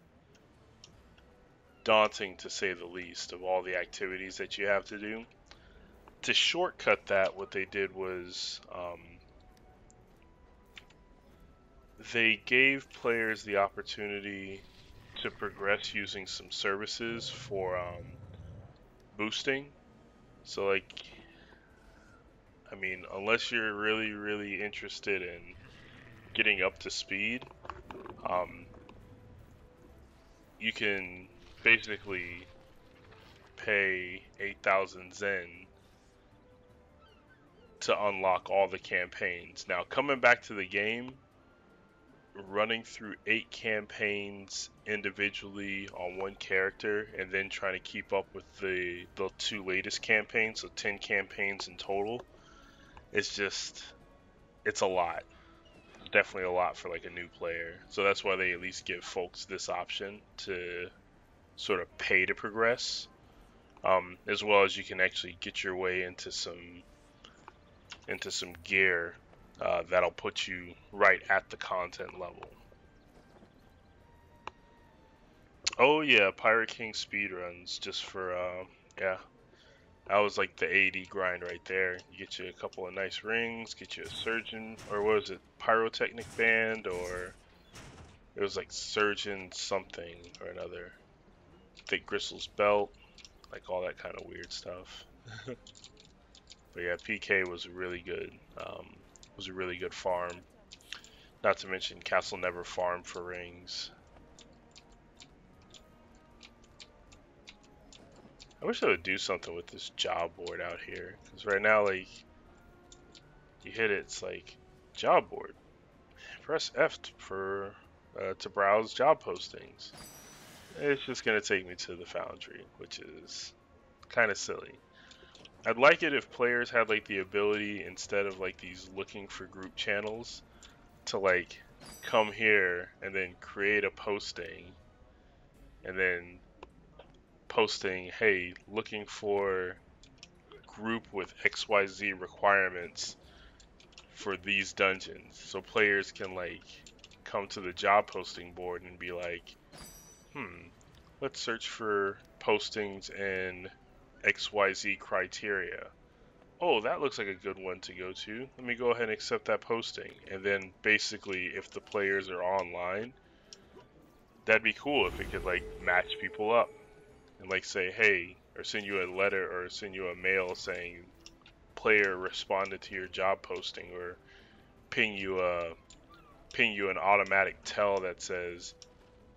Speaker 1: daunting to say the least of all the activities that you have to do. To shortcut that, what they did was they gave players the opportunity to progress using some services for boosting. So like, I mean, unless you're really interested in getting up to speed, you can basically pay 8,000 Zen to unlock all the campaigns. Now, coming back to the game, running through 8 campaigns individually on one character and then trying to keep up with the 2 latest campaigns, so 10 campaigns in total, it's a lot. It's definitely a lot for like a new player. So that's why they at least give folks this option to sort of pay to progress, as well as you can actually get your way into some gear that'll put you right at the content level. Oh yeah, Pirate King speedruns just for yeah. That was like the AD grind right there. You get you a couple of nice rings, get you a surgeon, or what was it, pyrotechnic band, or it was like surgeon something or another. Thick Gristle's belt, like all that kind of weird stuff. But yeah, PK was really good. Was a really good farm. Not to mention Castle Never farm for rings. I wish I would do something with this job board out here, because right now, like, you hit it, it's like job board. Press F for to browse job postings. It's just gonna take me to the Foundry, which is kind of silly. I'd like it if players had like the ability, instead of like these looking for group channels, to like come here and then create a posting, and then posting, hey, looking for group with XYZ requirements for these dungeons, so players can like come to the job posting board and be like, let's search for postings in XYZ criteria. Oh, that looks like a good one to go to. Let me go ahead and accept that posting. And then basically, if the players are online, that'd be cool if it could like match people up and like say, hey, or send you a letter or send you a mail saying player responded to your job posting, or ping you an automatic tell that says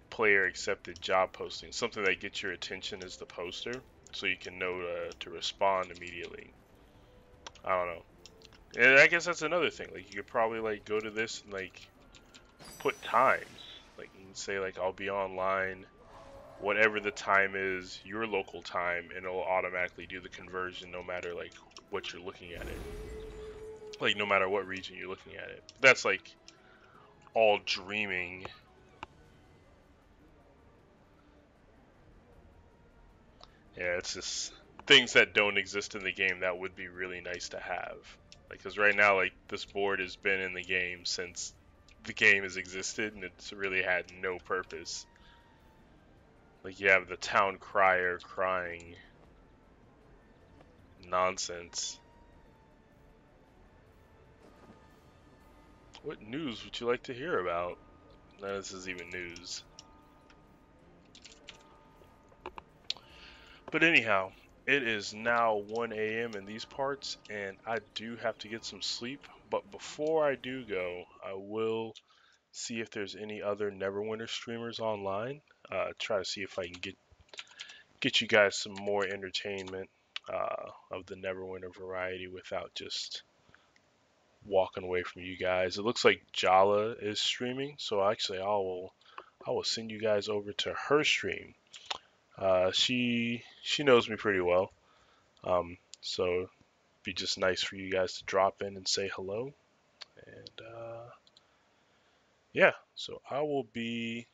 Speaker 1: player accepted job posting, something that gets your attention as the poster, so you can know to respond immediately. I don't know. And I guess that's another thing. Like, you could probably like go to this and like put times. Like, you can say like, I'll be online whatever the time is, your local time, and it'll automatically do the conversion no matter like what you're looking at it. Like, no matter what region you're looking at it. That's like all dreaming. Yeah, it's just things that don't exist in the game that would be really nice to have. Like, because right now, like, this board has been in the game since the game has existed, and it's really had no purpose. Like, you have the town crier crying nonsense. What news would you like to hear about? None of this is even news. But anyhow, it is now 1 a.m. in these parts, and I do have to get some sleep. But before I do go, I will see if there's any other Neverwinter streamers online. Try to see if I can get you guys some more entertainment of the Neverwinter variety without just walking away from you guys. It looks like Jala is streaming, so actually I will send you guys over to her stream. She knows me pretty well, so it'd be just nice for you guys to drop in and say hello. And yeah, so I will be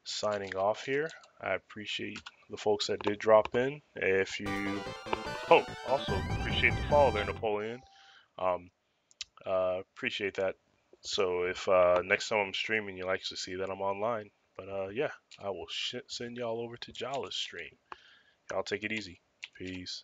Speaker 1: signing off here. I appreciate the folks that did drop in. If you, oh, also appreciate the follow there, Napoleon. Um, appreciate that. So if next time I'm streaming, you'll actually see that I'm online. But yeah, I will send y'all over to Jala's stream. Y'all take it easy. Peace.